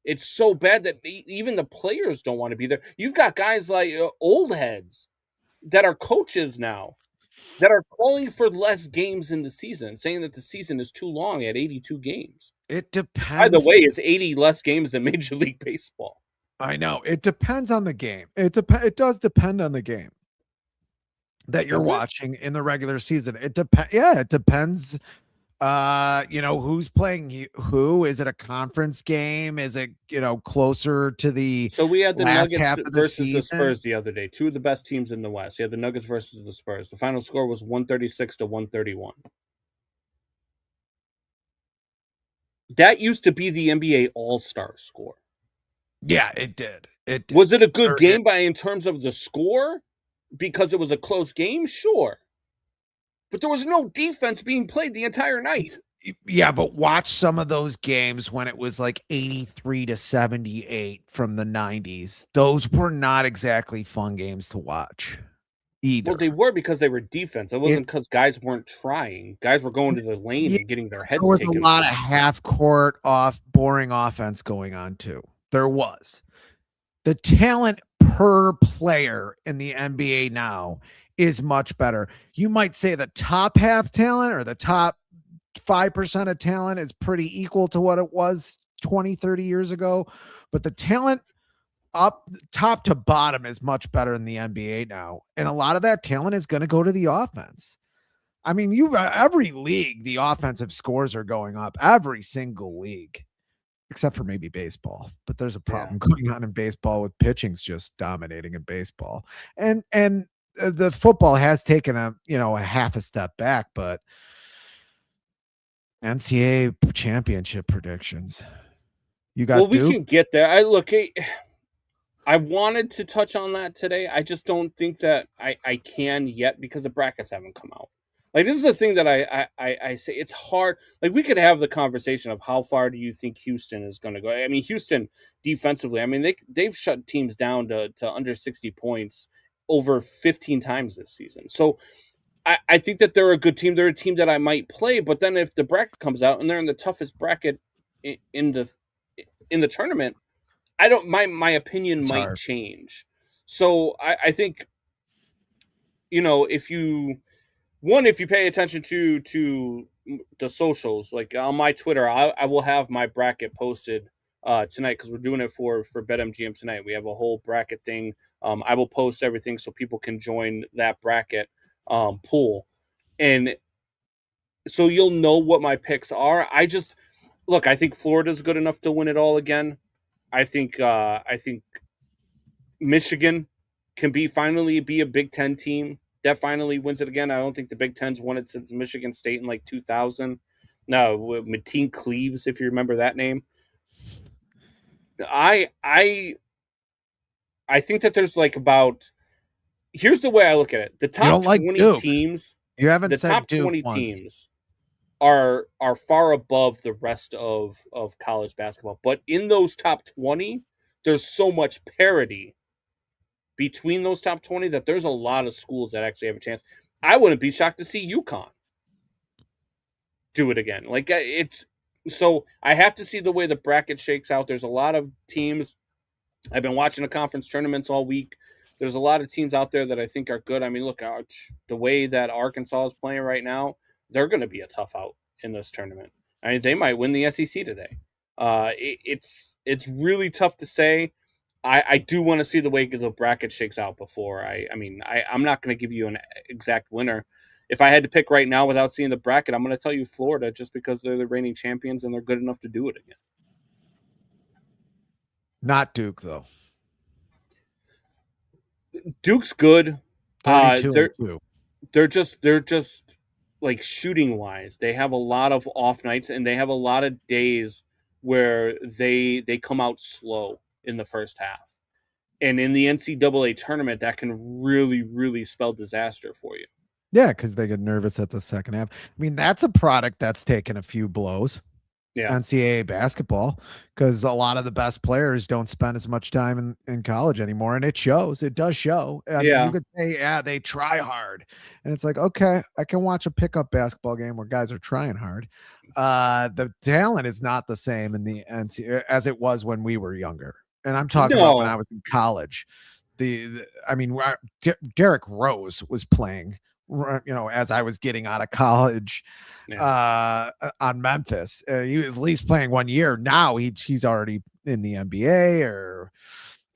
Speaker 4: It's so bad that even the players don't want to be there. You've got guys like old heads that are coaches now that are calling for less games in the season, saying that the season is too long at 82 games.
Speaker 3: It depends.
Speaker 4: By the way, it's 80 less games than Major League Baseball.
Speaker 3: I know. It depends on the game. It does depend on the game that you're watching in the regular season. It depends. Who's playing who? Is it a conference game? Is it, closer to the
Speaker 4: So we had the
Speaker 3: last
Speaker 4: Nuggets
Speaker 3: half of
Speaker 4: versus
Speaker 3: the
Speaker 4: the Spurs the other day. Two of the best teams in the West. You had the Nuggets versus the Spurs. The final score was 136 to 131. That used to be the NBA All-Star score.
Speaker 3: Yeah, it did.
Speaker 4: Was it a good game in terms of the score? Because it was a close game? Sure. But there was no defense being played the entire night.
Speaker 3: Yeah, but watch some of those games when it was like 83 to 78 from the 90s. Those were not exactly fun games to watch either.
Speaker 4: Well, they were, because they were defense. It wasn't because guys weren't trying. Guys were going to the lane and getting their heads taken.
Speaker 3: There was a lot of half-court boring offense going on too. There was. The talent per player in the NBA now is much better. You might say the top half talent or the top 5% of talent is pretty equal to what it was 20, 30 years ago. But the talent up top to bottom is much better in the NBA now. And a lot of that talent is going to go to the offense. I mean, every league, the offensive scores are going up, every single league. except for maybe baseball. But there's a problem going on in baseball with pitching's just dominating in baseball, and the football has taken a half a step back, but NCAA championship predictions. You got
Speaker 4: we
Speaker 3: Duke?
Speaker 4: can get there. I wanted to touch on that today. I just don't think that I can yet because the brackets haven't come out. Like, this is the thing that I say. It's hard. Like, we could have the conversation of how far do you think Houston is going to go. I mean, Houston defensively, I mean, they've shut teams down to under 60 points over 15 times this season. So I think that they're a good team. They're a team that I might play. But then if the bracket comes out and they're in the toughest bracket in the tournament, I don't. My opinion
Speaker 3: It's
Speaker 4: might
Speaker 3: hard.
Speaker 4: change. So I think, if you pay attention to the socials, like on my Twitter, I will have my bracket posted tonight because we're doing it for BetMGM tonight. We have a whole bracket thing. I will post everything so people can join that bracket pool, and so you'll know what my picks are. I think Florida's good enough to win it all again. I think Michigan can finally be a Big Ten team that finally wins it again. I don't think the Big Ten's won it since Michigan State in like 2000. No, Mateen Cleaves, if you remember that name. I think that there's like about. Here's the way I look at it: the top 20 teams.
Speaker 3: You haven't
Speaker 4: the
Speaker 3: said
Speaker 4: top
Speaker 3: Duke
Speaker 4: 20
Speaker 3: once.
Speaker 4: teams are far above the rest of college basketball. But in those top 20, there's so much parity between those top 20 that there's a lot of schools that actually have a chance. I wouldn't be shocked to see UConn do it again. Like, so I have to see the way the bracket shakes out. There's a lot of teams. I've been watching the conference tournaments all week. There's a lot of teams out there that I think are good. I mean, look, the way that Arkansas is playing right now, they're going to be a tough out in this tournament. I mean, they might win the SEC today. It's really tough to say. I do want to see the way the bracket shakes out before I'm not going to give you an exact winner. If I had to pick right now without seeing the bracket, I'm going to tell you Florida just because they're the reigning champions and they're good enough to do it again.
Speaker 3: Not Duke, though.
Speaker 4: Duke's good.
Speaker 3: 32-2.
Speaker 4: They're just like shooting wise. They have a lot of off nights and they have a lot of days where they come out slow in the first half. And in the NCAA tournament, that can really, really spell disaster for you.
Speaker 3: Yeah, because they get nervous at the second half. I mean, that's a product that's taken a few blows.
Speaker 4: Yeah.
Speaker 3: NCAA basketball, because a lot of the best players don't spend as much time in college anymore, and it shows. It does show. I mean, you could say, yeah, they try hard, and it's like, okay, I can watch a pickup basketball game where guys are trying hard. The talent is not the same in the NCAA as it was when we were younger, and I'm talking about when I was in college. Derrick Rose was playing, as I was getting out of college on Memphis. He was at least playing 1 year. Now he's already in the NBA or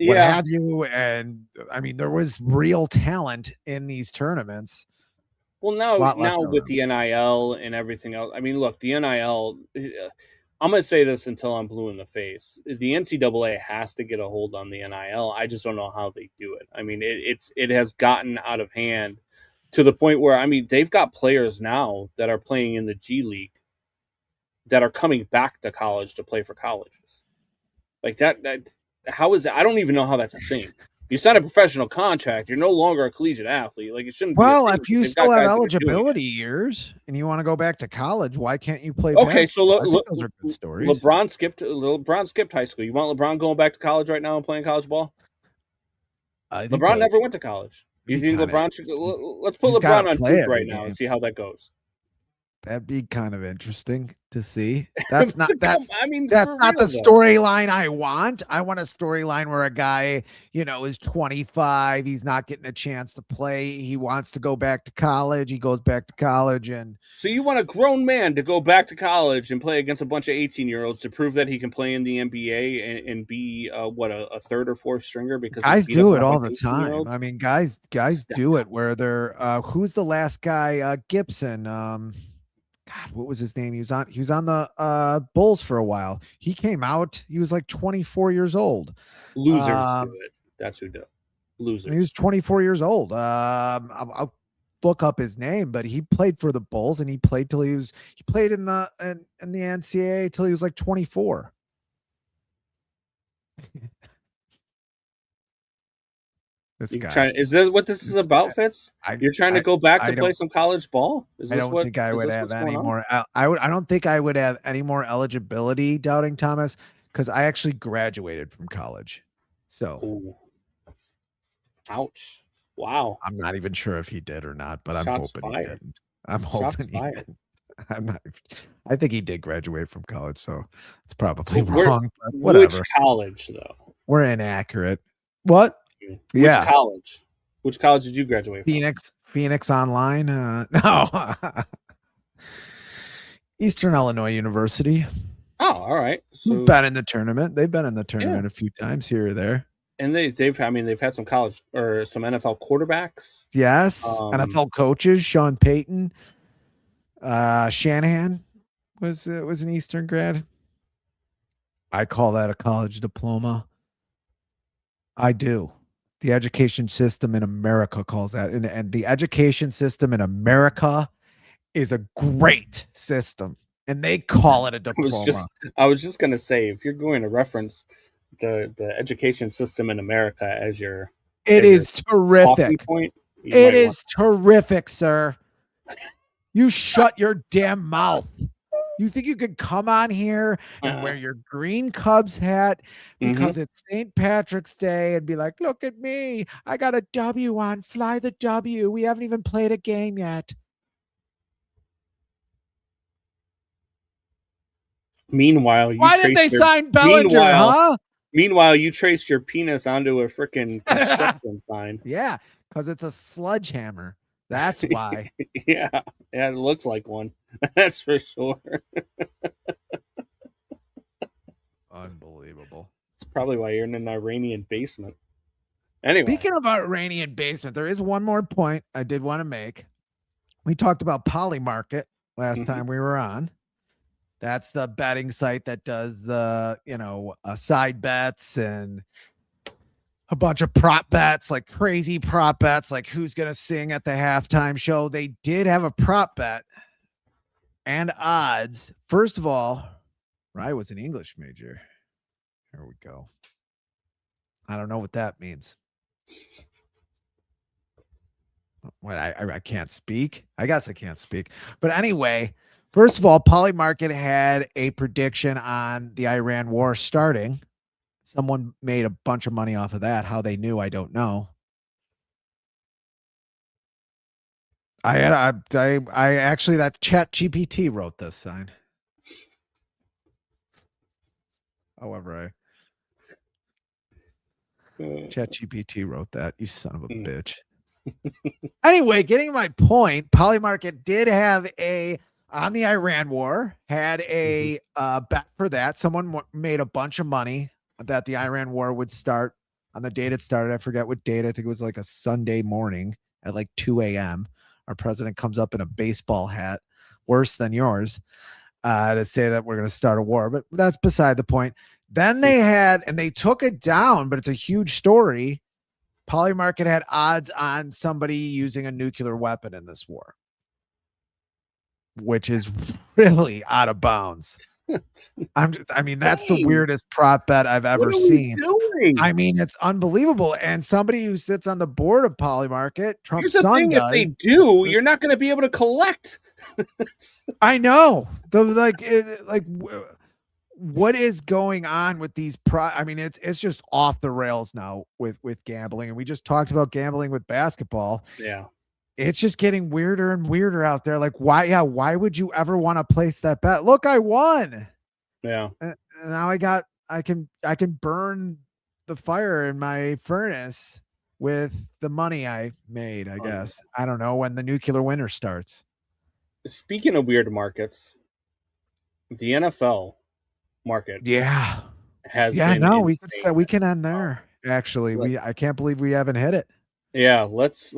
Speaker 3: what have you. And I mean, there was real talent in these tournaments.
Speaker 4: Well, now with the NIL and everything else, I mean, look, the NIL, I'm going to say this until I'm blue in the face. The NCAA has to get a hold on the NIL. I just don't know how they do it. I mean, it has gotten out of hand to the point where, I mean, they've got players now that are playing in the G League that are coming back to college to play for colleges. Like that how is that? I don't even know how that's a thing. You sign a professional contract, you're no longer a collegiate athlete. Like, it shouldn't be.
Speaker 3: Well, if you still have eligibility years and you want to go back to college, why can't you play basketball?
Speaker 4: Okay, so
Speaker 3: those are good stories.
Speaker 4: LeBron skipped high school. You want LeBron going back to college right now and playing college ball? LeBron never went to college. You think LeBron should? Let's put LeBron on Duke right now and see how that goes.
Speaker 3: That'd be kind of interesting to see. That's not that's
Speaker 4: not
Speaker 3: the storyline I want. I want a storyline where a guy, is 25, he's not getting a chance to play, he wants to go back to college, he goes back to college. And
Speaker 4: so you want a grown man to go back to college and play against a bunch of 18-year-olds to prove that he can play in the NBA and be a third or fourth stringer? Because
Speaker 3: guys do it all the time. I mean, guys do it where they're who's the last guy? Gibson. God, what was his name? He was on the Bulls for a while. He came out, he was like 24 years old.
Speaker 4: Losers do it. That's who does. Losers.
Speaker 3: He was 24 years old. I'll look up his name, but he played for the Bulls, and he played in the NCAA till he was like 24. This guy.
Speaker 4: Is this what this is about, Fitz? You're trying to go back to play some college ball?
Speaker 3: I don't think I would have any more. I don't think I would have any more eligibility, Doubting Thomas, because I actually graduated from college. So,
Speaker 4: ooh. Ouch! Wow.
Speaker 3: I'm not even sure if he did or not, but
Speaker 4: Shots
Speaker 3: I'm hoping
Speaker 4: fired.
Speaker 3: he didn't. I'm hoping he didn't. I'm not. I think he did graduate from college, so it's probably wrong. But whatever.
Speaker 4: Which college, though?
Speaker 3: We're inaccurate. What?
Speaker 4: Which college? Which college did you graduate from?
Speaker 3: Phoenix Online? No. Eastern Illinois University.
Speaker 4: Oh, all right.
Speaker 3: So we've been in the tournament. They've been in the tournament a few times here or there.
Speaker 4: And they've had some college or some NFL quarterbacks.
Speaker 3: Yes. NFL coaches, Sean Payton. Shanahan was an Eastern grad. I call that a college diploma. I do. The education system in America calls that. And the education system in America is a great system. And they call it a diploma.
Speaker 4: I was just going to say, if you're going to reference the education system in America as your...
Speaker 3: It is terrific. It is terrific, sir. You shut your damn mouth. You think you could come on here and wear your green Cubs hat because it's St. Patrick's Day and be like, look at me. I got a W on. Fly the W. We haven't even played a game yet.
Speaker 4: Meanwhile,
Speaker 3: why did they sign Bellinger, huh?
Speaker 4: Meanwhile, you traced your penis onto a freaking construction sign.
Speaker 3: Yeah, because it's a sledgehammer. That's why.
Speaker 4: Yeah, it looks like one. That's for sure.
Speaker 3: Unbelievable.
Speaker 4: It's probably why you're in an Iranian basement. Anyway.
Speaker 3: Speaking of Iranian basement, there is one more point I did want to make. We talked about Polymarket last time we were on. That's the betting site that does the, side bets and a bunch of prop bets, like crazy prop bets, like who's going to sing at the halftime show. They did have a prop bet and odds. First of all, I was an English major. Here we go. I don't know what that means. What, I can't speak. I guess I can't speak. But anyway, first of all, Polymarket had a prediction on the Iran war starting. Someone made a bunch of money off of that. How they knew, I don't know. I actually, that Chat GPT wrote this sign. However, Chat GPT wrote that. You son of a bitch. Anyway, getting my point, Polymarket did have on the Iran war, had a bet for that. Someone made a bunch of money that the Iran war would start on the date it started. I forget what date. I think it was like a Sunday morning at like 2 a.m. Our president comes up in a baseball hat, worse than yours, to say that we're going to start a war. But that's beside the point. Then they took it down, but it's a huge story. Polymarket had odds on somebody using a nuclear weapon in this war, which is really out of bounds. That's the weirdest prop bet I've ever seen. I mean, it's unbelievable. And somebody who sits on the board of Polymarket, Trump's son,
Speaker 4: if they do, you're not going to be able to collect.
Speaker 3: I know. What is going on with these it's just off the rails now with gambling. And we just talked about gambling with basketball.
Speaker 4: Yeah.
Speaker 3: It's just getting weirder and weirder out there. Like, why would you ever want to place that bet? Look, I won.
Speaker 4: Yeah.
Speaker 3: And now I can burn the fire in my furnace with the money I made, I guess. I don't know when the nuclear winter starts.
Speaker 4: Speaking of weird markets, the NFL market.
Speaker 3: Yeah.
Speaker 4: Has
Speaker 3: we can end there. Actually, I can't believe we haven't hit it.
Speaker 4: Yeah, let's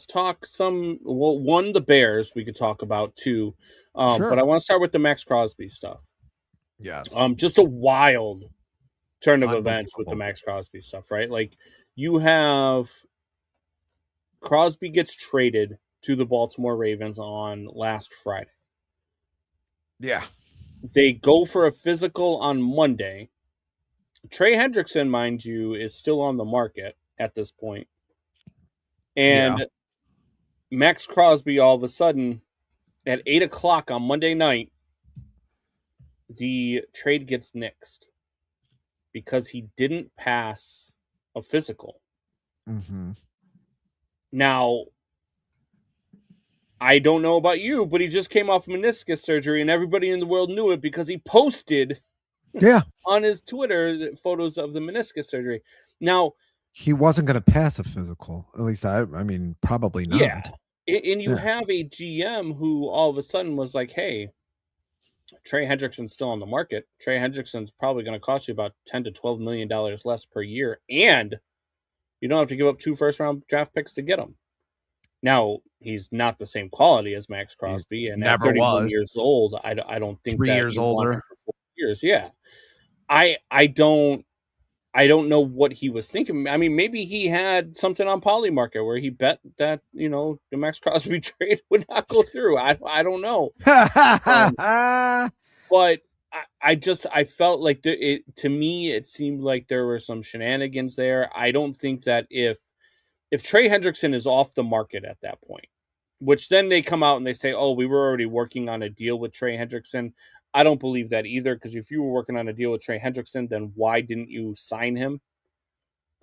Speaker 4: talk some. Well, one, the Bears we could talk about too,
Speaker 3: Sure.
Speaker 4: but I want to start with the Max Crosby stuff.
Speaker 3: Yes.
Speaker 4: Just a wild turn of events with the
Speaker 3: Unbelievable.
Speaker 4: Max Crosby stuff, right? Like you have Crosby gets traded to the Baltimore Ravens on last Friday.
Speaker 3: Yeah.
Speaker 4: They go for a physical on Monday. Trey Hendrickson, mind you, is still on the market at this point.
Speaker 3: Yeah.
Speaker 4: And Max Crosby, all of a sudden, at 8 o'clock on Monday night, the trade gets nixed because he didn't pass a physical.
Speaker 3: Mm-hmm.
Speaker 4: Now, I don't know about you, but he just came off meniscus surgery, and everybody in the world knew it because he posted on his Twitter photos of the meniscus surgery. Now,
Speaker 3: he wasn't going to pass a physical. At least I mean, probably not.
Speaker 4: Yeah, and you have a GM who all of a sudden was like, "Hey, Trey Hendrickson's still on the market. Trey Hendrickson's probably going to cost you about $10 to $12 million less per year, and you don't have to give up 2 first-round draft picks to get him." Now, he's not the same quality as Max Crosby, and at
Speaker 3: never
Speaker 4: 31
Speaker 3: was.
Speaker 4: years old, I don't think
Speaker 3: 3
Speaker 4: that
Speaker 3: years
Speaker 4: you want
Speaker 3: older.
Speaker 4: him for 4 years. Yeah, I don't know what he was thinking. I mean, maybe he had something on Polymarket where he bet that, the Max Crosby trade would not go through. I don't know. But I felt like to me, it seemed like there were some shenanigans there. I don't think that if Trey Hendrickson is off the market at that point, which then they come out and they say, "Oh, we were already working on a deal with Trey Hendrickson." I don't believe that either, because if you were working on a deal with Trey Hendrickson, then why didn't you sign him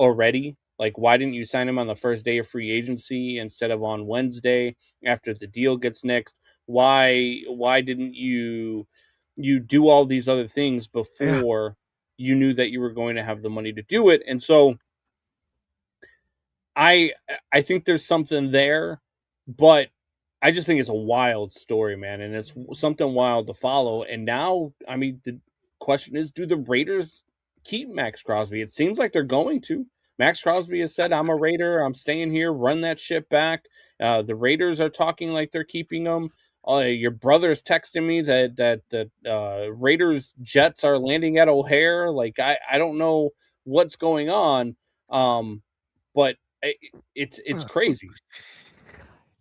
Speaker 4: already? Like, why didn't you sign him on the first day of free agency instead of on Wednesday after the deal gets nixed? Why didn't you do all these other things before you knew that you were going to have the money to do it? And so I think there's something there, but I just think it's a wild story, man, and it's something wild to follow. And now, I mean, the question is, do the Raiders keep Max Crosby? It seems like they're going to. Max Crosby has said, "I'm a Raider. I'm staying here. Run that ship back." The Raiders are talking like they're keeping him. Your brother's texting me that Raiders jets are landing at O'Hare. Like, I don't know what's going on, but it's crazy.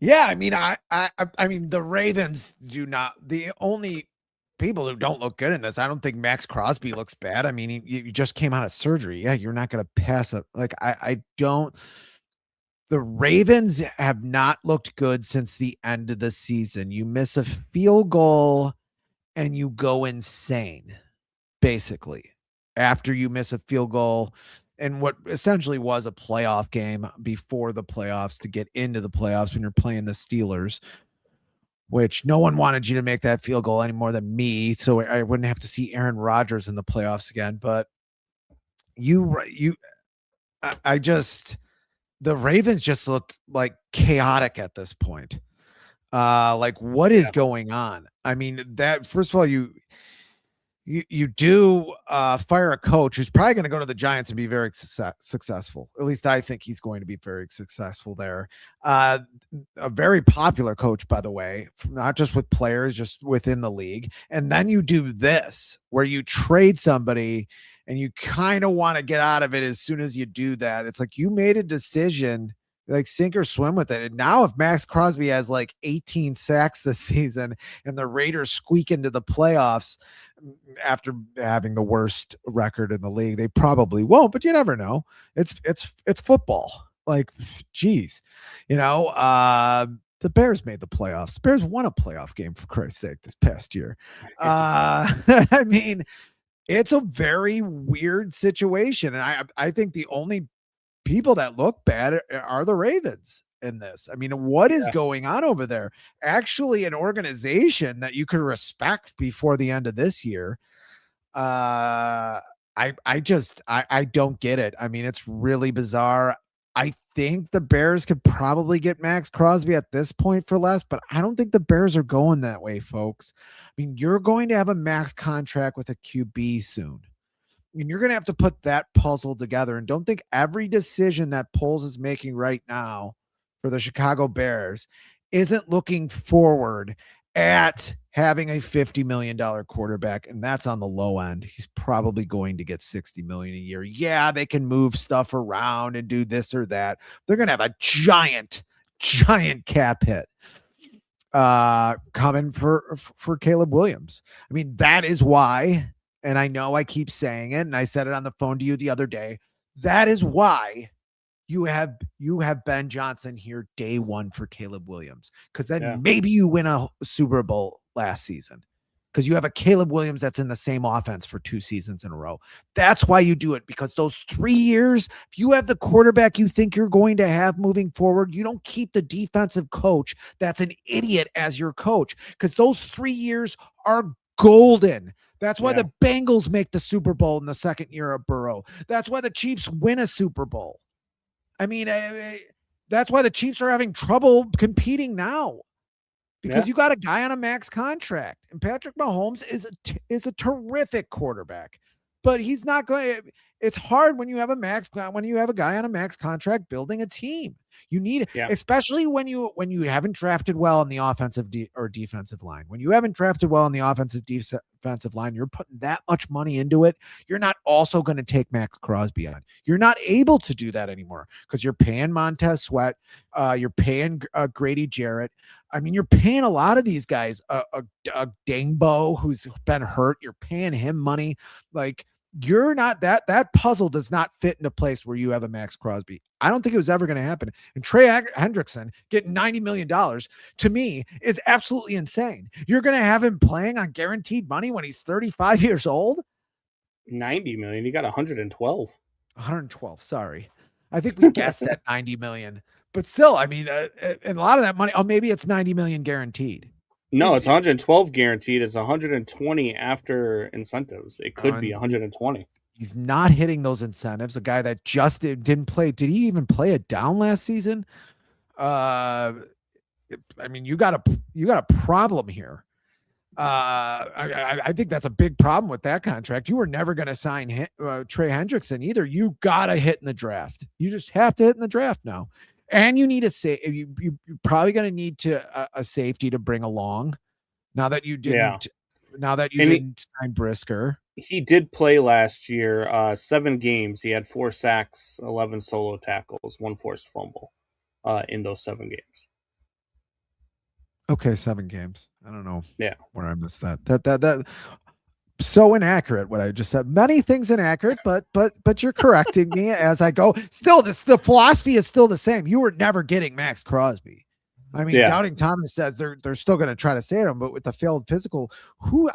Speaker 3: Yeah, I mean, I mean, the Ravens do not. The only people who don't look good in this, I don't think Max Crosby looks bad. I mean, you just came out of surgery. Yeah, you're not going to pass up. Like, I don't. The Ravens have not looked good since the end of the season. You miss a field goal and you go insane, basically, after you miss a field goal in what essentially was a playoff game before the playoffs to get into the playoffs when you're playing the Steelers, which no one wanted you to make that field goal any more than me. So I wouldn't have to see Aaron Rodgers in the playoffs again. But I just, the Ravens just look like chaotic at this point. Like, what is going on? I mean, that first of all, you do fire a coach who's probably going to go to the Giants and be very successful. At least I think he's going to be very successful there. A very popular coach, by the way, not just with players, just within the league. And then you do this where you trade somebody and you kind of want to get out of it as soon as you do that. It's like you made a decision, like sink or swim with it. And now if Max Crosby has like 18 sacks this season and the Raiders squeak into the playoffs after having the worst record in the league, they probably won't, but you never know. It's football. Like, geez, the Bears made the playoffs. The Bears won a playoff game, for Christ's sake, this past year. I mean, it's a very weird situation. And I think the only people that look bad are the Ravens in this. I mean, what is going on over there? Actually, an organization that you could respect before the end of this year. I don't get it. I mean, it's really bizarre. I think the Bears could probably get Max Crosby at this point for less, but I don't think the Bears are going that way, folks. I mean, you're going to have a max contract with a QB soon. And you're going to have to put that puzzle together. And don't think every decision that Poles is making right now for the Chicago Bears isn't looking forward at having a $50 million quarterback. And that's on the low end. He's probably going to get $60 million a year. Yeah, they can move stuff around and do this or that. They're going to have a giant cap hit coming for Caleb Williams. I mean, that is why, and I know I keep saying it, and I said it on the phone to you the other day, that is why you have Ben Johnson here day one for Caleb Williams, because then maybe you win a Super Bowl last season, because you have a Caleb Williams that's in the same offense for 2 seasons in a row. That's why you do it, because those 3 years, if you have the quarterback you think you're going to have moving forward, you don't keep the defensive coach that's an idiot as your coach, because those 3 years are golden. That's why the Bengals make the Super Bowl in the second year of Burrow. That's why the Chiefs win a Super Bowl. I mean, that's why the Chiefs are having trouble competing now. Because you got a guy on a max contract, and Patrick Mahomes is a terrific quarterback, but he's not going. It's hard when you have a guy on a max contract building a team. You need, especially when you haven't drafted well on the offensive or defensive line. When you haven't drafted well on the defensive line, you're putting that much money into it. You're not also going to take Max Crosby on. You're not able to do that anymore because you're paying Montez Sweat. You're paying Grady Jarrett. I mean, you're paying a lot of these guys, a Dangbo who's been hurt. You're paying him money. Like, you're not that puzzle does not fit into place where you have a Max Crosby. I don't think it was ever going to happen. And Trey Hendrickson getting $90 million to me is absolutely insane. You're going to have him playing on guaranteed money when he's 35 years old.
Speaker 4: 90 million. You got 112.
Speaker 3: 112. Sorry. I think we guessed at 90 million, but still, I mean, and a lot of that money, maybe it's 90 million guaranteed.
Speaker 4: No, it's 112 guaranteed. It's 120 after incentives. It could be 120.
Speaker 3: He's not hitting those incentives. A guy that just didn't play. Did he even play it down last season? I mean, you got a problem here. I think that's a big problem with that contract. You were never going to sign Trey Hendrickson either. You got to hit in the draft. You just have to hit in the draft now. And you need you're probably going to need a safety to bring along now that you didn't. Now that you didn't sign Brisker.
Speaker 4: He did play last year, 7 games. He had 4 sacks, 11 solo tackles, 1 forced fumble in those 7 games.
Speaker 3: Okay, 7 games. I don't know.
Speaker 4: Yeah,
Speaker 3: where I missed that. That so inaccurate what I just said. Many things inaccurate, but you're correcting me as I go. Still, the philosophy is still the same. You were never getting Max Crosby. I mean, Doubting Thomas says they're still going to try to save him, but with the failed physical, who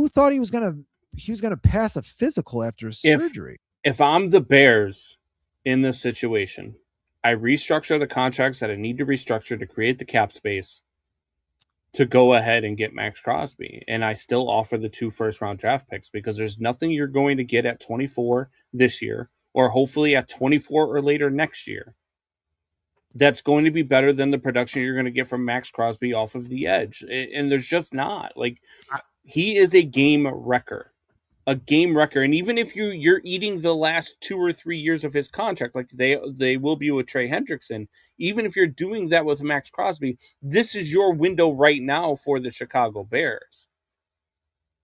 Speaker 3: thought he was going to pass a physical after surgery?
Speaker 4: If I'm the Bears in this situation, I restructure the contracts that I need to restructure to create the cap space to go ahead and get Max Crosby. And I still offer the 2 first-round draft picks because there's nothing you're going to get at 24 this year or hopefully at 24 or later next year that's going to be better than the production you're going to get from Max Crosby off of the edge. And there's just not. Like, he is a game wrecker. And even if you're eating the last 2 or 3 years of his contract, like they will be with Trey Hendrickson, even if you're doing that with Max Crosby, this is your window right now for the Chicago Bears.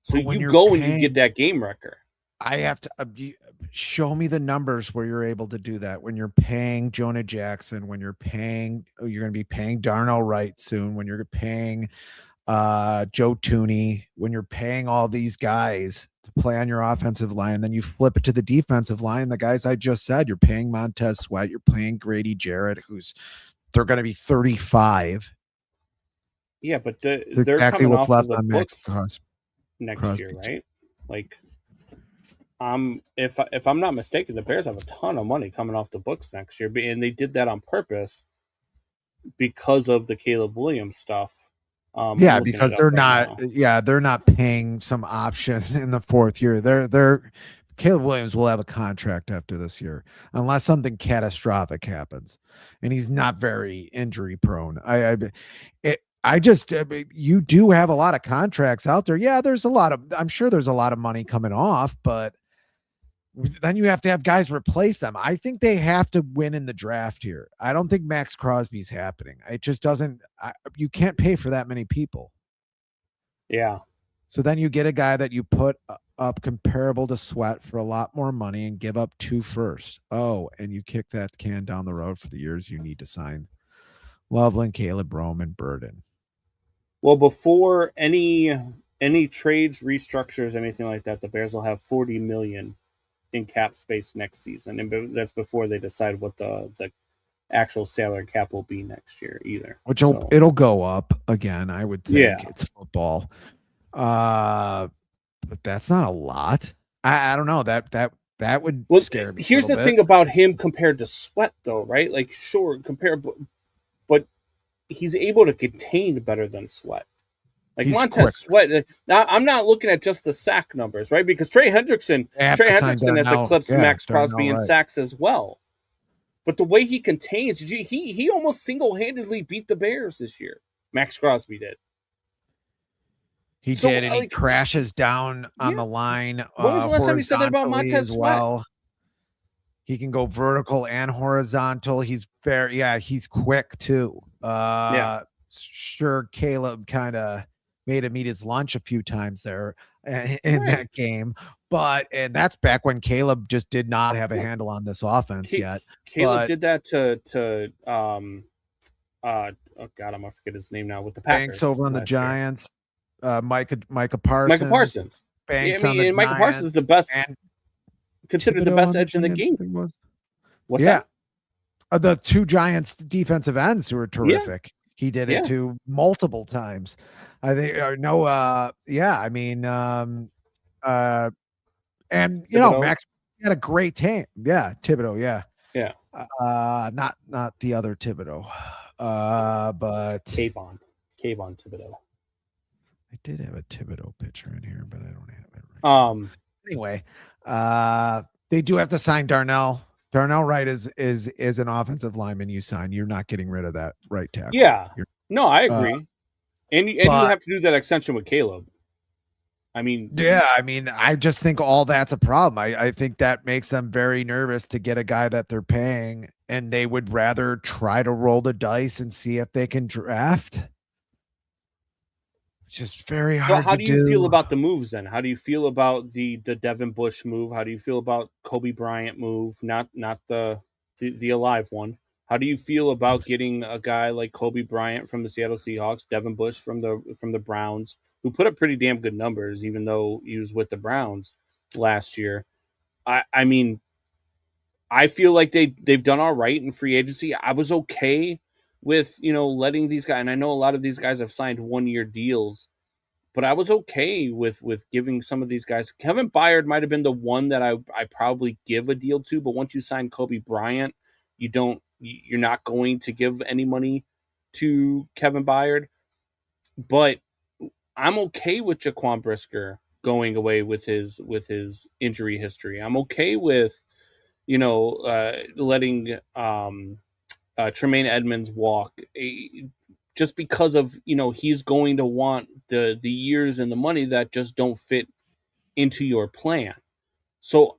Speaker 4: So you go and you get that game wrecker.
Speaker 3: I have to show me the numbers where you're able to do that. When you're paying Jonah Jackson, when you're going to be paying Darnell Wright soon, when you're paying Joe Tooney, when you're paying all these guys to play on your offensive line, and then you flip it to the defensive line, the guys I just said, you're paying Montez Sweat, you're paying Grady Jarrett, they're going to be 35.
Speaker 4: Yeah, but
Speaker 3: they're exactly what's left on Max
Speaker 4: next year, right? Like, if I'm not mistaken, the Bears have a ton of money coming off the books next year, and they did that on purpose because of the Caleb Williams stuff.
Speaker 3: Because they're not paying some option in the 4th year. Caleb Williams will have a contract after this year unless something catastrophic happens, and he's not very injury prone. You do have a lot of contracts out there. Yeah, I'm sure there's a lot of money coming off, but then you have to have guys replace them. I think they have to win in the draft here. I don't think Max Crosby's happening. It just doesn't. You can't pay for that many people.
Speaker 4: Yeah.
Speaker 3: So then you get a guy that you put up comparable to Sweat for a lot more money and give up 2 firsts. Oh, and you kick that can down the road for the years you need to sign Loveland, Caleb Rome, and Burden.
Speaker 4: Well, before any trades, restructures, anything like that, the Bears will have $40 million in cap space next season, and that's before they decide what the actual salary cap will be next year either.
Speaker 3: Which it'll go up again, I would think.
Speaker 4: Yeah.
Speaker 3: It's football. But that's not a lot. I don't know. That would scare me.
Speaker 4: Here's the thing about him compared to Sweat, though, right? Like, sure, but he's able to contain better than Sweat. Like Montez Sweat. Now, I'm not looking at just the sack numbers, right? Because Trey Hendrickson has eclipsed Max Crosby in sacks as well. But the way he contains, he almost single-handedly beat the Bears this year. Max Crosby did.
Speaker 3: He did, and he crashes down on the line.
Speaker 4: When was the last time you said that about Montez Sweat?
Speaker 3: Well, he can go vertical and horizontal. He's he's quick too. Sure, Caleb kind of made him eat his lunch a few times there in that game. And that's back when Caleb just did not have a handle on this offense yet.
Speaker 4: Caleb did that to oh God, I'm gonna forget his name now with the Packers.
Speaker 3: Banks over on the Giants. Micah Parsons.
Speaker 4: Micah Parsons.
Speaker 3: Banks
Speaker 4: Micah Parsons is the best, considered the best edge in the game. What's that?
Speaker 3: The 2 Giants defensive ends who are terrific. He did it to multiple times. I think and you know, Max had a great team. Yeah, Thibodeau.
Speaker 4: Yeah.
Speaker 3: Not the other Thibodeau. But
Speaker 4: Kayvon Thibodeau.
Speaker 3: I did have a Thibodeau picture in here, but I don't have it right. Anyway, they do have to sign Darnell. Darnell Wright is an offensive lineman you sign. You're not getting rid of that right tackle.
Speaker 4: Yeah. No, I agree. And you have to do that extension with Caleb.
Speaker 3: I just think all that's a problem. I think that makes them very nervous to get a guy that they're paying, and they would rather try to roll the dice and see if they can draft. It's just very hard.
Speaker 4: So how do you feel about the moves then? How do you feel about the Devin Bush move? How do you feel about Kobe Bryant move? Not the alive one. How do you feel about getting a guy like Kobe Bryant from the Seattle Seahawks, Devin Bush from the Browns, who put up pretty damn good numbers, even though he was with the Browns last year? I feel like they've done all right in free agency. I was okay with, letting these guys, and I know a lot of these guys have signed 1-year deals, but I was okay with giving some of these guys. Kevin Byard might have been the one that I probably give a deal to, but once you sign Kobe Bryant, you're not going to give any money to Kevin Byard. But I'm okay with Jaquan Brisker going away with his injury history. I'm okay with, letting Tremaine Edmonds walk, just because of, he's going to want the years and the money that just don't fit into your plan. So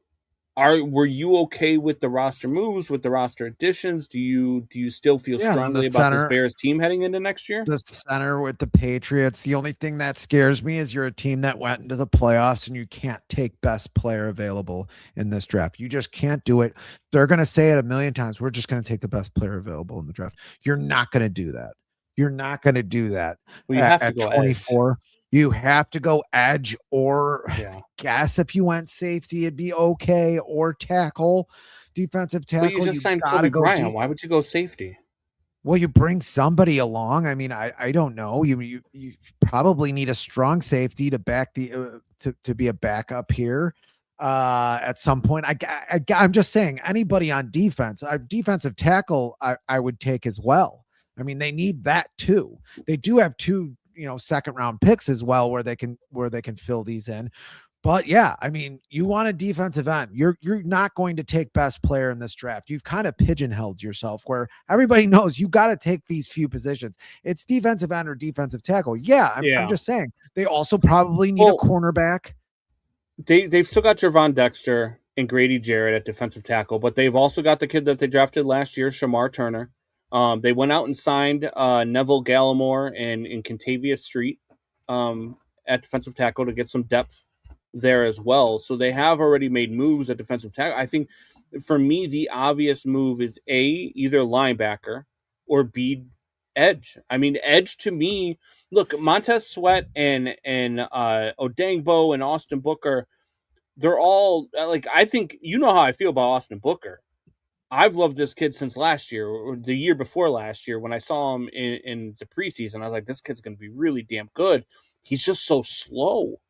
Speaker 4: were you okay with the roster moves, with the roster additions? Do you still feel strongly about this Bears team heading into next year?
Speaker 3: The center with the Patriots. The only thing that scares me is you're a team that went into the playoffs and you can't take best player available in this draft. You just can't do it. They're going to say it a million times. We're just going to take the best player available in the draft. You're not going to do that. You're not going to do that.
Speaker 4: Well, you have to go
Speaker 3: 24. Edge. You have to go edge, or guess if you went safety, it'd be okay, or tackle, defensive tackle.
Speaker 4: But you just signed Kobe Bryant. Why would you go safety?
Speaker 3: Well, you bring somebody along. I mean, I don't know. You probably need a strong safety to back to be a backup here at some point. I'm just saying, anybody on defense, defensive tackle, I would take as well. I mean, they need that too. They do have 2 second round picks as well, where they can fill these in. But yeah, I mean, you want a defensive end. You're not going to take best player in this draft. You've kind of pigeonholed yourself where everybody knows you got to take these few positions. It's defensive end or defensive tackle. Yeah, I'm just saying they also probably need a cornerback.
Speaker 4: They've still got Gervon Dexter. and Grady Jarrett at defensive tackle, but they've also got the kid that they drafted last year, Shamar Turner. They went out and signed Neville Gallimore and Contavious Street at defensive tackle to get some depth there as well. So they have already made moves at defensive tackle. I think for me, the obvious move is A, either linebacker, or B, edge. I mean, edge to me, look, Montez Sweat and Odangbo and Austin Booker, they're all like, I think you know how I feel about Austin Booker. I've loved this kid since last year or the year before last year when I saw him in the preseason. I was like, this kid's going to be really damn good. He's just so slow.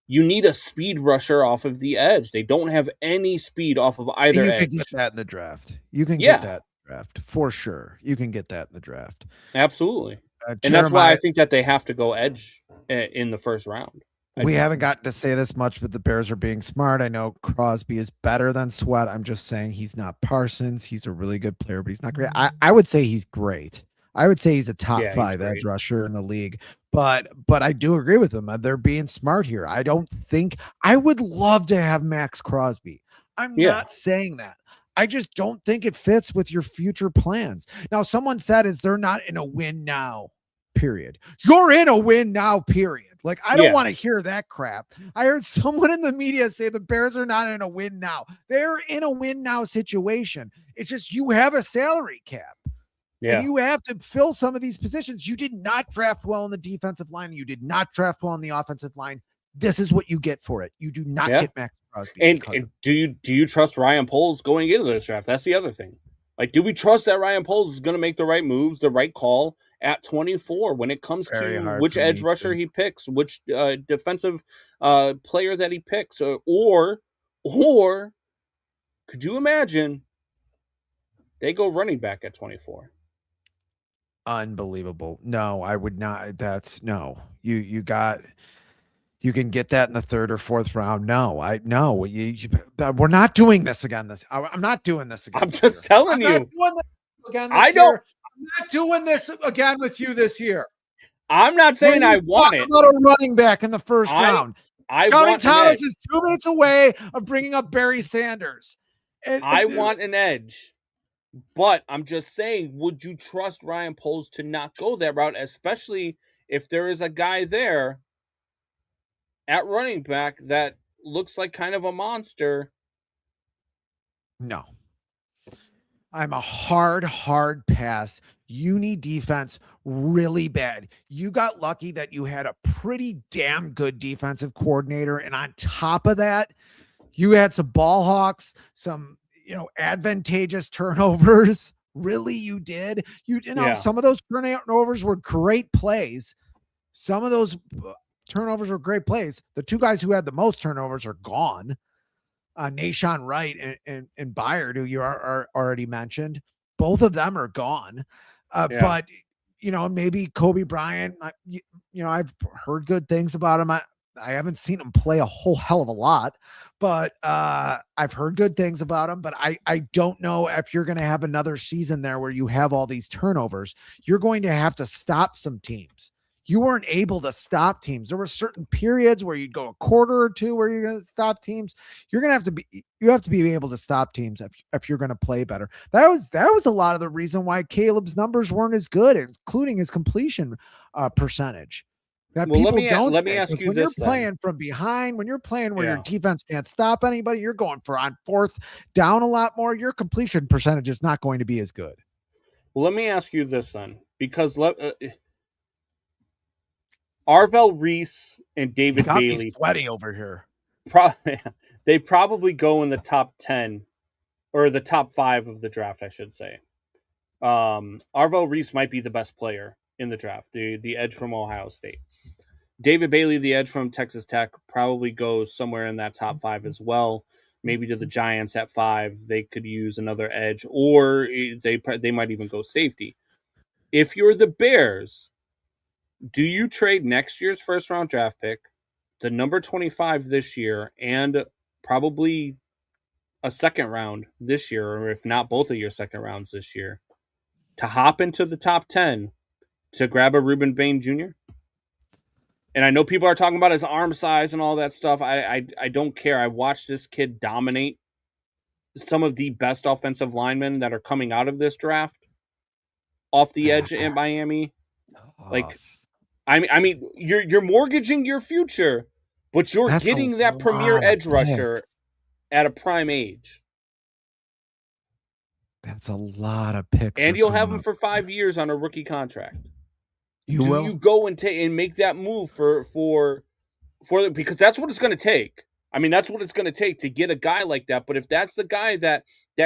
Speaker 4: You need a speed rusher off of the edge. They don't have any speed off of either edge.
Speaker 3: You can get that in the draft. You can get that in the draft for sure. You can get that in the draft.
Speaker 4: Absolutely. And that's why I think that they have to go edge in the first round.
Speaker 3: We haven't gotten to say this much, but the Bears are being smart. I know Crosby is better than Sweat. I'm just saying he's not Parsons. He's a really good player, but he's not great. I would say he's great. I would say he's a top 5 edge rusher in the league. But I do agree with them. They're being smart here. I don't think I would love to have Max Crosby. I'm not saying that. I just don't think it fits with your future plans. Now, someone said, is they're not in a win now, period. You're in a win now, period. Like, I don't want to hear that crap. I heard someone in the media say the Bears are not in a win now. They're in a win now situation. It's just you have a salary cap. Yeah. And you have to fill some of these positions. You did not draft well in the defensive line. You did not draft well in the offensive line. This is what you get for it. You do not get Max Crosby.
Speaker 4: And do you trust Ryan Poles going into this draft? That's the other thing. Like, do we trust that Ryan Poles is going to make the right moves, the right call at 24 when it comes to which edge rusher he picks, which defensive player that he picks, or could you imagine they go running back at 24?
Speaker 3: Unbelievable. No, I would not. That's no. You can get that in the 3rd or 4th round. No, we're not doing this again. I'm not doing this again.
Speaker 4: I'm just telling you.
Speaker 3: I'm not doing this again with you this year.
Speaker 4: I'm not saying I want it.
Speaker 3: About a running back in the 1st round. Counting Thomas is 2 minutes away of bringing up Barry Sanders.
Speaker 4: I want an edge. But I'm just saying, would you trust Ryan Poles to not go that route, especially if there is a guy there at running back that looks like kind of a monster?
Speaker 3: No. I'm a hard pass. You need defense really bad. You got lucky that you had a pretty damn good defensive coordinator. And on top of that, you had some ball hawks, some advantageous turnovers. Really, you did. Some of those turnovers were great plays. Some of those turnovers were great plays. The 2 guys who had the most turnovers are gone. Nahshon Wright and Byard, who you are already mentioned. Both of them are gone. But, maybe Kobe Bryant, I've heard good things about him. I haven't seen him play a whole hell of a lot, but I've heard good things about him. But I don't know if you're going to have another season there where you have all these turnovers. You're going to have to stop some teams. You weren't able to stop teams. There were certain periods where you'd go a quarter or 2 where you're going to stop teams. You have to be able to stop teams if you're going to play better. That was a lot of the reason why Caleb's numbers weren't as good, including his completion percentage. That people don't.
Speaker 4: Let me ask you
Speaker 3: when
Speaker 4: this:
Speaker 3: you're playing from behind, when you're playing where your defense can't stop anybody, you're going for on 4th down a lot more. Your completion percentage is not going to be as good.
Speaker 4: Well, let me ask you this then, because Arvell Reese and David Bailey
Speaker 3: sweaty over here.
Speaker 4: They probably go in the top 10 or the top 5 of the draft, I should say. Arvell Reese might be the best player in the draft, the edge from Ohio State. David Bailey, the edge from Texas Tech, probably goes somewhere in that top 5 as well. Maybe to the Giants at 5. They could use another edge, or they might even go safety. If you're the Bears, do you trade next year's 1st round draft pick, the number 25 this year, and probably a 2nd round this year, or if not both of your 2nd rounds this year, to hop into the top 10 to grab a Reuben Bain Jr.? And I know people are talking about his arm size and all that stuff. I don't care. I watched this kid dominate some of the best offensive linemen that are coming out of this draft off the edge in Miami. Like, I mean, you're mortgaging your future, but you're getting that premier edge rusher at a prime age.
Speaker 3: That's a lot of picks.
Speaker 4: And you'll have him for 5 years on a rookie contract.
Speaker 3: Do
Speaker 4: you go and make that move for because that's what it's going to take. I mean, that's what it's going to take to get a guy like that. But if that's the guy that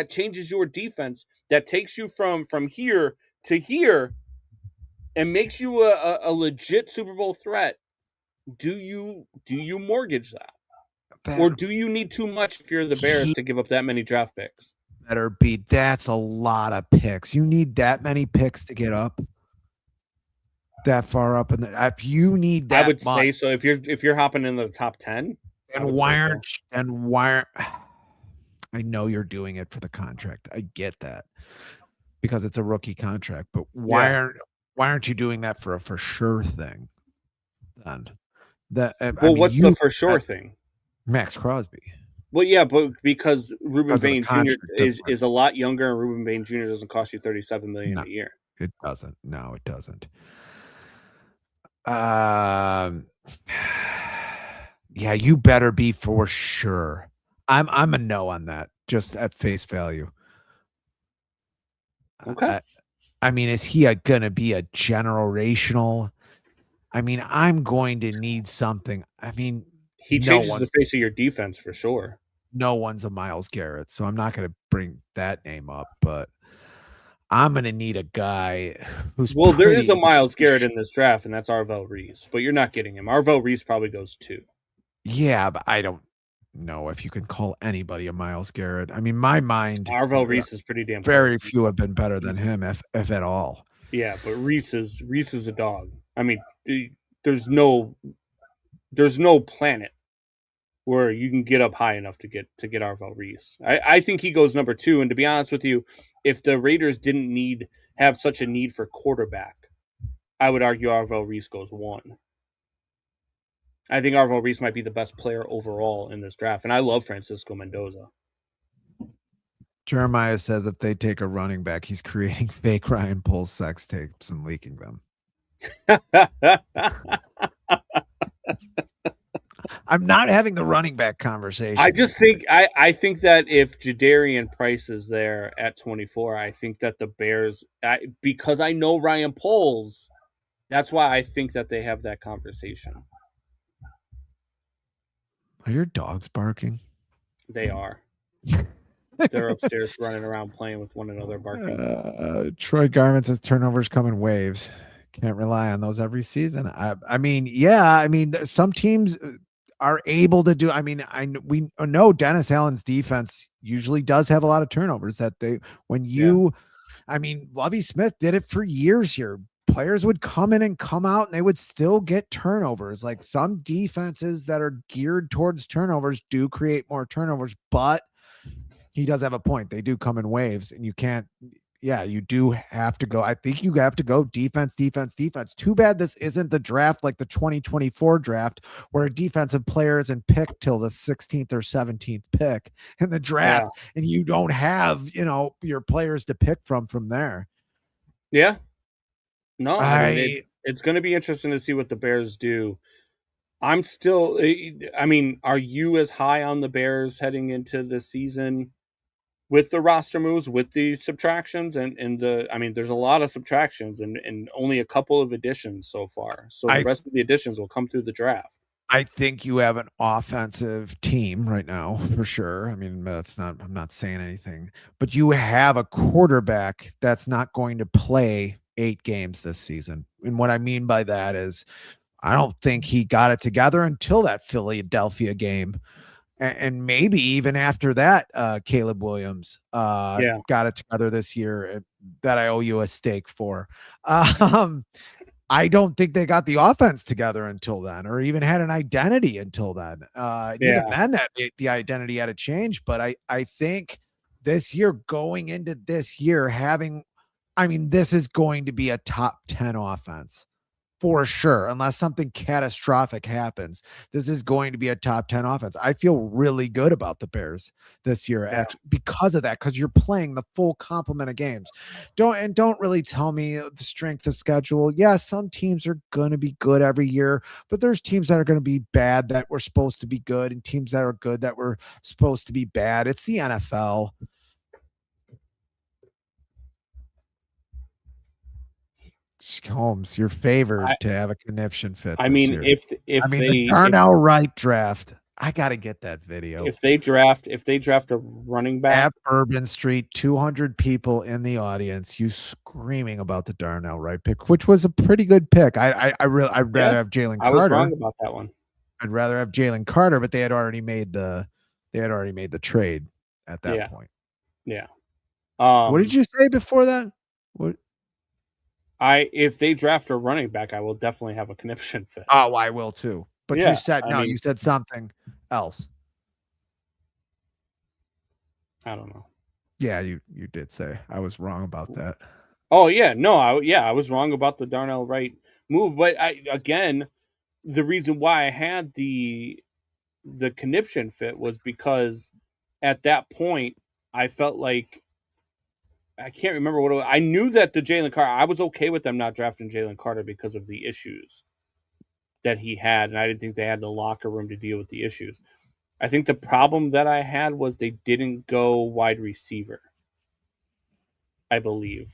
Speaker 4: changes your defense, that takes you from here to here and makes you a legit Super Bowl threat, do you mortgage that? Or do you need too much if you're the Bears to give up that many draft picks?
Speaker 3: Better be. That's a lot of picks. You need that many picks to get up that far up in the. If you need that,
Speaker 4: I would say so. If you're hopping in the top 10,
Speaker 3: and why aren't I know you're doing it for the contract. I get that because it's a rookie contract. But why aren't you doing that for a for sure thing? Then
Speaker 4: what's the for sure thing?
Speaker 3: Max Crosby.
Speaker 4: Well, yeah, but because Ruben Bain Jr. is a lot younger, and Ruben Bain Jr. doesn't cost you $37 million a year.
Speaker 3: It doesn't. No, it doesn't. Yeah, you better be for sure. I'm a no on that, just at face value.
Speaker 4: Okay.
Speaker 3: I mean, is he gonna be a generational? I mean, I'm going to need something. I mean,
Speaker 4: he changes the face of your defense for sure.
Speaker 3: No one's a Myles Garrett, so I'm not going to bring that name up, but I'm going to need a guy who's
Speaker 4: there is a Myles Garrett in this draft, and that's Arvell Reese, but you're not getting him. Arvell Reese probably goes 2.
Speaker 3: Yeah, but I don't know if you can call anybody a Myles Garrett. I mean, my mind,
Speaker 4: Arvell Reese is pretty damn
Speaker 3: very close. Few have been better than him, if at all.
Speaker 4: Yeah, but Reese is a dog. I mean, there's no planet where you can get up high enough to get Arvell Reese. I think he goes number 2. And to be honest with you, if the Raiders didn't have such a need for quarterback, I would argue Arvell Reese goes 1. I think Arvell Reese might be the best player overall in this draft. And I love Francisco Mendoza.
Speaker 3: Jeremiah says if they take a running back, he's creating fake Ryan Poles sex tapes and leaking them. I'm not having the running back conversation.
Speaker 4: I just think I think that if Jadarian Price is there at 24, I think that the Bears, because I know Ryan Poles, that's why I think that they have that conversation.
Speaker 3: Are your dogs barking?
Speaker 4: They are. They're upstairs running around playing with one another, barking.
Speaker 3: Troy Garvin says turnovers come in waves. Can't rely on those every season. I mean, some teams are able to do. I mean, we know Dennis Allen's defense usually does have a lot of turnovers. I mean, Lovie Smith did it for years here. Players would come in and come out and they would still get turnovers. Like some defenses that are geared towards turnovers do create more turnovers, but he does have a point. They do come in waves and you can't. Yeah, you do have to go. I think you have to go defense. Too bad this isn't the draft like the 2024 draft where a defensive player isn't picked till the 16th or 17th pick in the draft. Yeah. And you don't have, your players to pick from there.
Speaker 4: Yeah. No, I mean, it's going to be interesting to see what the Bears do. I'm still, I mean, are you as high on the Bears heading into the season with the roster moves, with the subtractions and there's a lot of subtractions and only a couple of additions so far. So the rest of the additions will come through the draft.
Speaker 3: I think you have an offensive team right now for sure. I mean, I'm not saying anything, but you have a quarterback that's not going to play 8 games this season. And what I mean by that is I don't think he got it together until that Philadelphia game. And maybe even after that, Caleb Williams got it together this year that I owe you a steak for. I don't think they got the offense together until then, or even had an identity until then. Even then, that the identity had to change. But I think this year, going into this year, this is going to be a top 10 offense. for sure, unless something catastrophic happens, this is going to be a top 10 offense. I feel really good about the Bears this year, actually, because of that, because you're playing the full complement of games. Don't really tell me the strength of schedule. Yeah, some teams are going to be good every year, but there's teams that are going to be bad that were supposed to be good, and teams that are good that were supposed to be bad. It's the NFL. Holmes, you're favored to have a conniption fit.
Speaker 4: I
Speaker 3: this
Speaker 4: mean,
Speaker 3: year.
Speaker 4: the
Speaker 3: Darnell Wright draft. I got to get that video.
Speaker 4: If they draft a running back
Speaker 3: at Bourbon Street, 200 people in the audience, you screaming about the Darnell Wright pick, which was a pretty good pick. I'd rather have Jalen Carter.
Speaker 4: I was wrong about that one.
Speaker 3: I'd rather have Jalen Carter, but they had already made the trade at that point.
Speaker 4: Yeah.
Speaker 3: What did you say before that? What?
Speaker 4: If they draft a running back, I will definitely have a conniption fit.
Speaker 3: Oh, I will too. But
Speaker 4: Yeah,
Speaker 3: you said you said something else.
Speaker 4: I don't know.
Speaker 3: Yeah, you did say. I was wrong about that.
Speaker 4: Oh yeah, no, I was wrong about the Darnell Wright move, but the reason why I had the conniption fit was because at that point I felt like I can't remember what it was. I knew that the Jalen Carter, I was okay with them not drafting Jalen Carter because of the issues that he had, and I didn't think they had the locker room to deal with the issues. I think the problem that I had was they didn't go wide receiver. I believe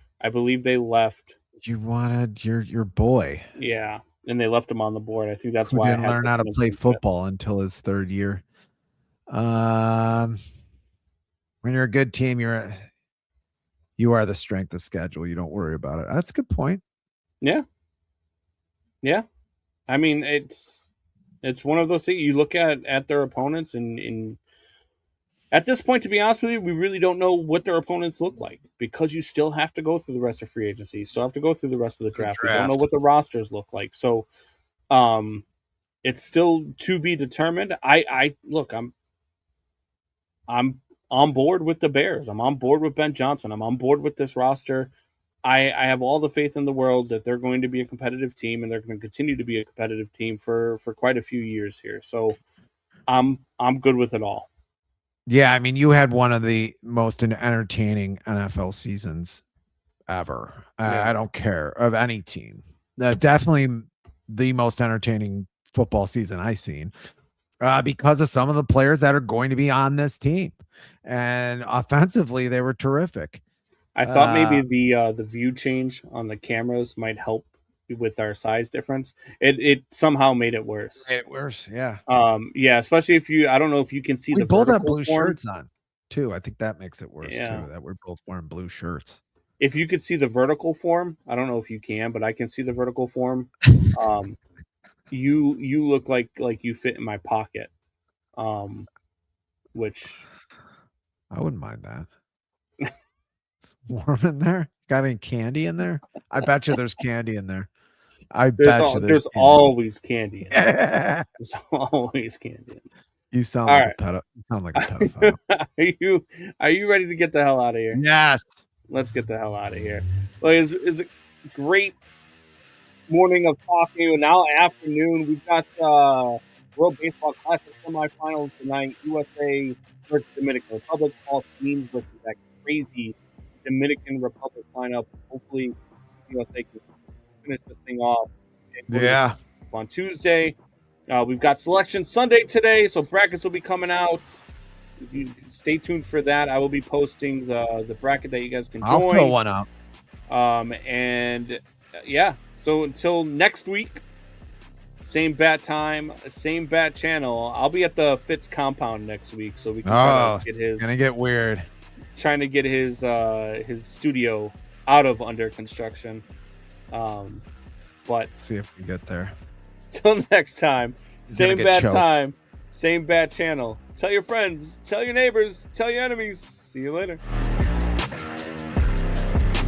Speaker 4: they left.
Speaker 3: You wanted your boy.
Speaker 4: Yeah, and they left him on the board. I think that's
Speaker 3: who
Speaker 4: why
Speaker 3: didn't learn how to play football until his third year. When you're a good team, you are the strength of schedule. You don't worry about it. That's a good point.
Speaker 4: Yeah. I mean, it's one of those things. You look at their opponents, and at this point, to be honest with you, we really don't know what their opponents look like because you still have to go through the rest of free agency. You still have to go through the rest of the draft. We don't know what the rosters look like. So, it's still to be determined. I look, I'm on board with the Bears. I'm on board with Ben Johnson. I'm on board with this roster. I have all the faith in the world that they're going to be a competitive team, and they're going to continue to be a competitive team for quite a few years here. So I'm good with it all.
Speaker 3: Yeah, I mean, you had one of the most entertaining NFL seasons ever. I don't care of any team. Definitely the most entertaining football season I've seen. Because of some of the players that are going to be on this team, and offensively they were terrific.
Speaker 4: I thought maybe the view change on the cameras might help with our size difference. It somehow made it worse.
Speaker 3: Yeah.
Speaker 4: Yeah, especially if I don't know if you can see
Speaker 3: we
Speaker 4: the
Speaker 3: both have
Speaker 4: vertical
Speaker 3: blue
Speaker 4: form.
Speaker 3: shirts on too. I think that makes it worse too. That we're both wearing blue shirts.
Speaker 4: If you could see the vertical form, I don't know if you can, but I can see the vertical form. You look like you fit in my pocket, which
Speaker 3: I wouldn't mind that. Warm in there? Got any candy in there? I bet you there's candy in there. There's
Speaker 4: always candy in there. There's always candy in there.
Speaker 3: You sound like a pedophile. You sound like a pedophile.
Speaker 4: Are you ready to get the hell out of here?
Speaker 3: Yes.
Speaker 4: Let's get the hell out of here. Well, it's a great morning of talking. Now afternoon, we've got World Baseball Classic semifinals tonight. USA versus Dominican Republic. Paul Skeens versus that crazy Dominican Republic lineup. Hopefully, USA can finish this thing off. On Tuesday. We've got Selection Sunday today, so brackets will be coming out. Stay tuned for that. I will be posting the bracket that you guys can join.
Speaker 3: I'll fill one up.
Speaker 4: So until next week, same bat time, same bat channel. I'll be at the Fitz compound next week, so we can try to get his.
Speaker 3: It's gonna get weird.
Speaker 4: Trying to get his studio out of under construction. But
Speaker 3: see if we get there.
Speaker 4: Till next time, same bat time, same bat channel. Tell your friends, tell your neighbors, tell your enemies. See you later.